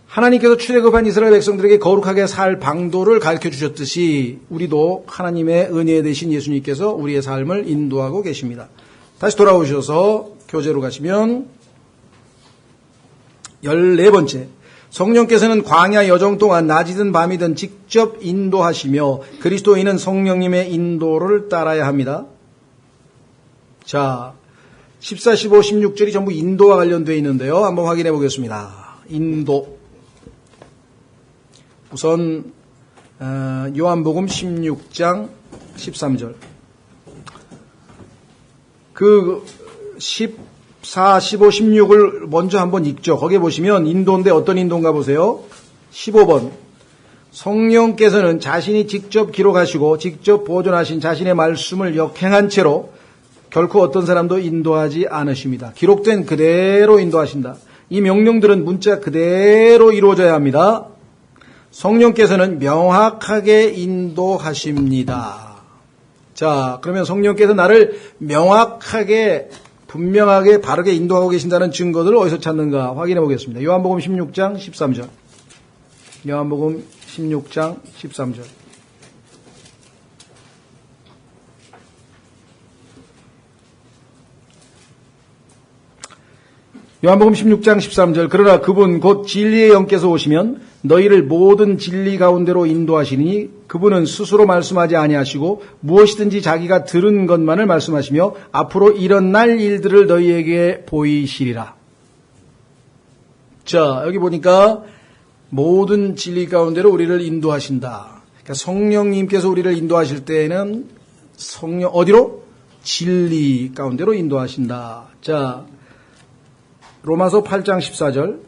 하나님께서 출애굽한 이스라엘 백성들에게 거룩하게 살 방도를 가르쳐 주셨듯이 우리도 하나님의 은혜 되신 예수님께서 우리의 삶을 인도하고 계십니다. 다시 돌아오셔서 교재로 가시면 14번째, 성령께서는 광야 여정 동안 낮이든 밤이든 직접 인도하시며 그리스도인은 성령님의 인도를 따라야 합니다. 자, 14, 15, 16절이 전부 인도와 관련되어 있는데요. 한번 확인해 보겠습니다. 인도. 우선 요한복음 16장 13절. 그 14, 15, 16을 먼저 한번 읽죠. 거기에 보시면 인도인데 어떤 인도인가 보세요. 15번. 성령께서는 자신이 직접 기록하시고 직접 보존하신 자신의 말씀을 역행한 채로 결코 어떤 사람도 인도하지 않으십니다. 기록된 그대로 인도하신다. 이 명령들은 문자 그대로 이루어져야 합니다. 성령께서는 명확하게 인도하십니다. 자, 그러면 성령께서 나를 명확하게, 분명하게, 바르게 인도하고 계신다는 증거들을 어디서 찾는가 확인해 보겠습니다. 요한복음 16장 13절. 요한복음 16장 13절. 요한복음 16장 13절. 그러나 그분 곧 진리의 영께서 오시면 너희를 모든 진리 가운데로 인도하시니 그분은 스스로 말씀하지 아니하시고 무엇이든지 자기가 들은 것만을 말씀하시며 앞으로 일어날 일들을 너희에게 보이시리라. 자, 여기 보니까 모든 진리 가운데로 우리를 인도하신다. 그러니까 성령님께서 우리를 인도하실 때에는 어디로? 진리 가운데로 인도하신다. 자, 로마서 8장 14절.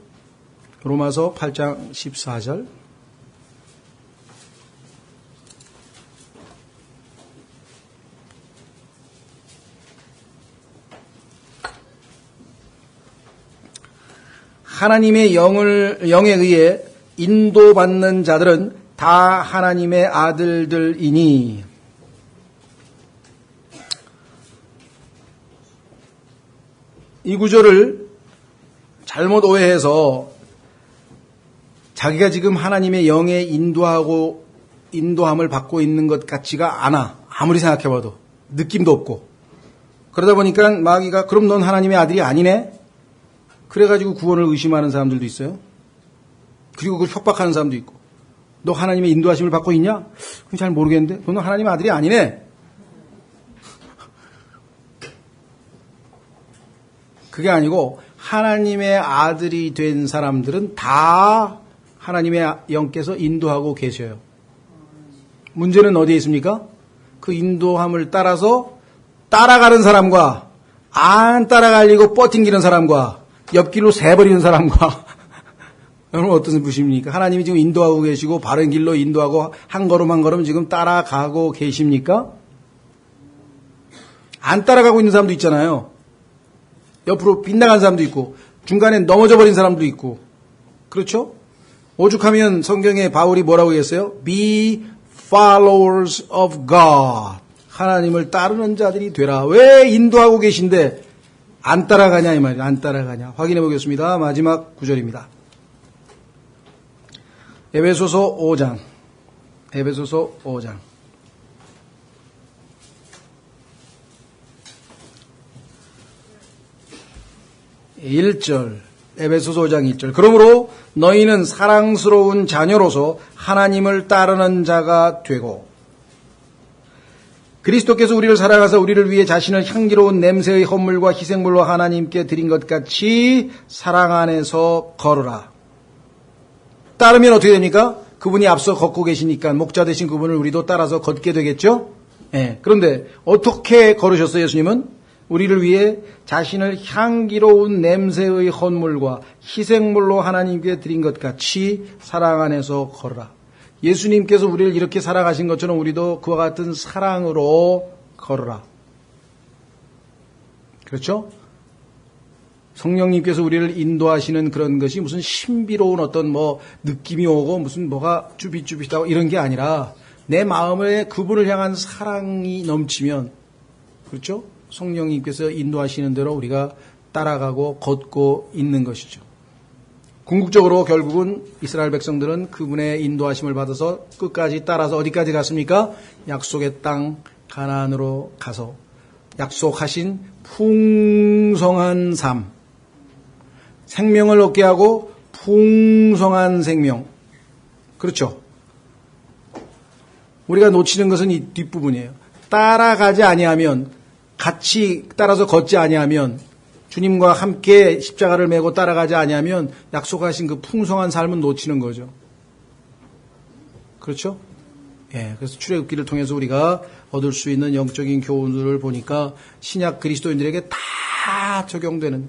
로마서 8장 14절. 하나님의 영에 의해 인도받는 자들은 다 하나님의 아들들이니. 이 구절을 잘못 오해해서 자기가 지금 하나님의 영에 인도함을 받고 있는 것 같지가 않아. 아무리 생각해봐도. 느낌도 없고. 그러다 보니까 마귀가 그럼 넌 하나님의 아들이 아니네? 그래가지고 구원을 의심하는 사람들도 있어요. 그리고 그걸 협박하는 사람도 있고. 너 하나님의 인도하심을 받고 있냐? 그건 잘 모르겠는데. 너 하나님의 아들이 아니네? 그게 아니고 하나님의 아들이 된 사람들은 다 하나님의 영께서 인도하고 계셔요. 문제는 어디에 있습니까? 그 인도함을 따라서 따라가는 사람과 안 따라가려고 뻗팅기는 사람과 옆길로 새버리는 사람과 여러분 어떤 분이십니까? 하나님이 지금 인도하고 계시고 바른 길로 인도하고 한 걸음 한 걸음 지금 따라가고 계십니까? 안 따라가고 있는 사람도 있잖아요. 옆으로 빗나간 사람도 있고 중간에 넘어져 버린 사람도 있고 그렇죠? 오죽하면 성경에 바울이 뭐라고 했어요? Be followers of God. 하나님을 따르는 자들이 되라. 왜 인도하고 계신데 안 따라가냐 이 말이에요. 안 따라가냐. 확인해 보겠습니다. 마지막 구절입니다. 에베소서 5장. 에베소서 5장. 1절. 에베소서 5장 1절. 그러므로 너희는 사랑스러운 자녀로서 하나님을 따르는 자가 되고 그리스도께서 우리를 사랑하사 우리를 위해 자신을 향기로운 냄새의 헌물과 희생물로 하나님께 드린 것 같이 사랑 안에서 걸으라. 따르면 어떻게 됩니까? 그분이 앞서 걷고 계시니까 목자 되신 그분을 우리도 따라서 걷게 되겠죠? 네. 그런데 어떻게 걸으셨어요, 예수님은? 우리를 위해 자신을 향기로운 냄새의 헌물과 희생물로 하나님께 드린 것 같이 사랑 안에서 걸으라. 예수님께서 우리를 이렇게 사랑하신 것처럼 우리도 그와 같은 사랑으로 걸으라. 그렇죠? 성령님께서 우리를 인도하시는 그런 것이 무슨 신비로운 어떤 느낌이 오고 무슨 뭐가 쭈빗쭈빗하고 이런 게 아니라 내 마음에 그분을 향한 사랑이 넘치면 그렇죠? 성령님께서 인도하시는 대로 우리가 따라가고 걷고 있는 것이죠. 궁극적으로 결국은 이스라엘 백성들은 그분의 인도하심을 받아서 끝까지 따라서 어디까지 갔습니까? 약속의 땅 가나안으로 가서 약속하신 풍성한 삶, 생명을 얻게 하고 풍성한 생명. 그렇죠? 우리가 놓치는 것은 이 뒷부분이에요. 따라가지 아니하면 같이 따라서 걷지 아니하면 주님과 함께 십자가를 메고 따라가지 아니하면 약속하신 그 풍성한 삶은 놓치는 거죠. 그렇죠? 예, 그래서 출애굽기를 통해서 우리가 얻을 수 있는 영적인 교훈들을 보니까 신약 그리스도인들에게 다 적용되는.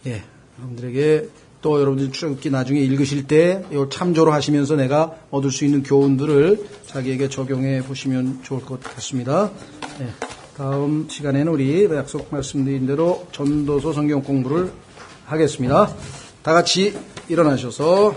예, 여러분들에게 또 여러분들 출애굽기 나중에 읽으실 때 참조로 하시면서 내가 얻을 수 있는 교훈들을 자기에게 적용해 보시면 좋을 것 같습니다. 예, 다음 시간에는 우리 약속 말씀드린 대로 전도서 성경 공부를 하겠습니다. 다 같이 일어나셔서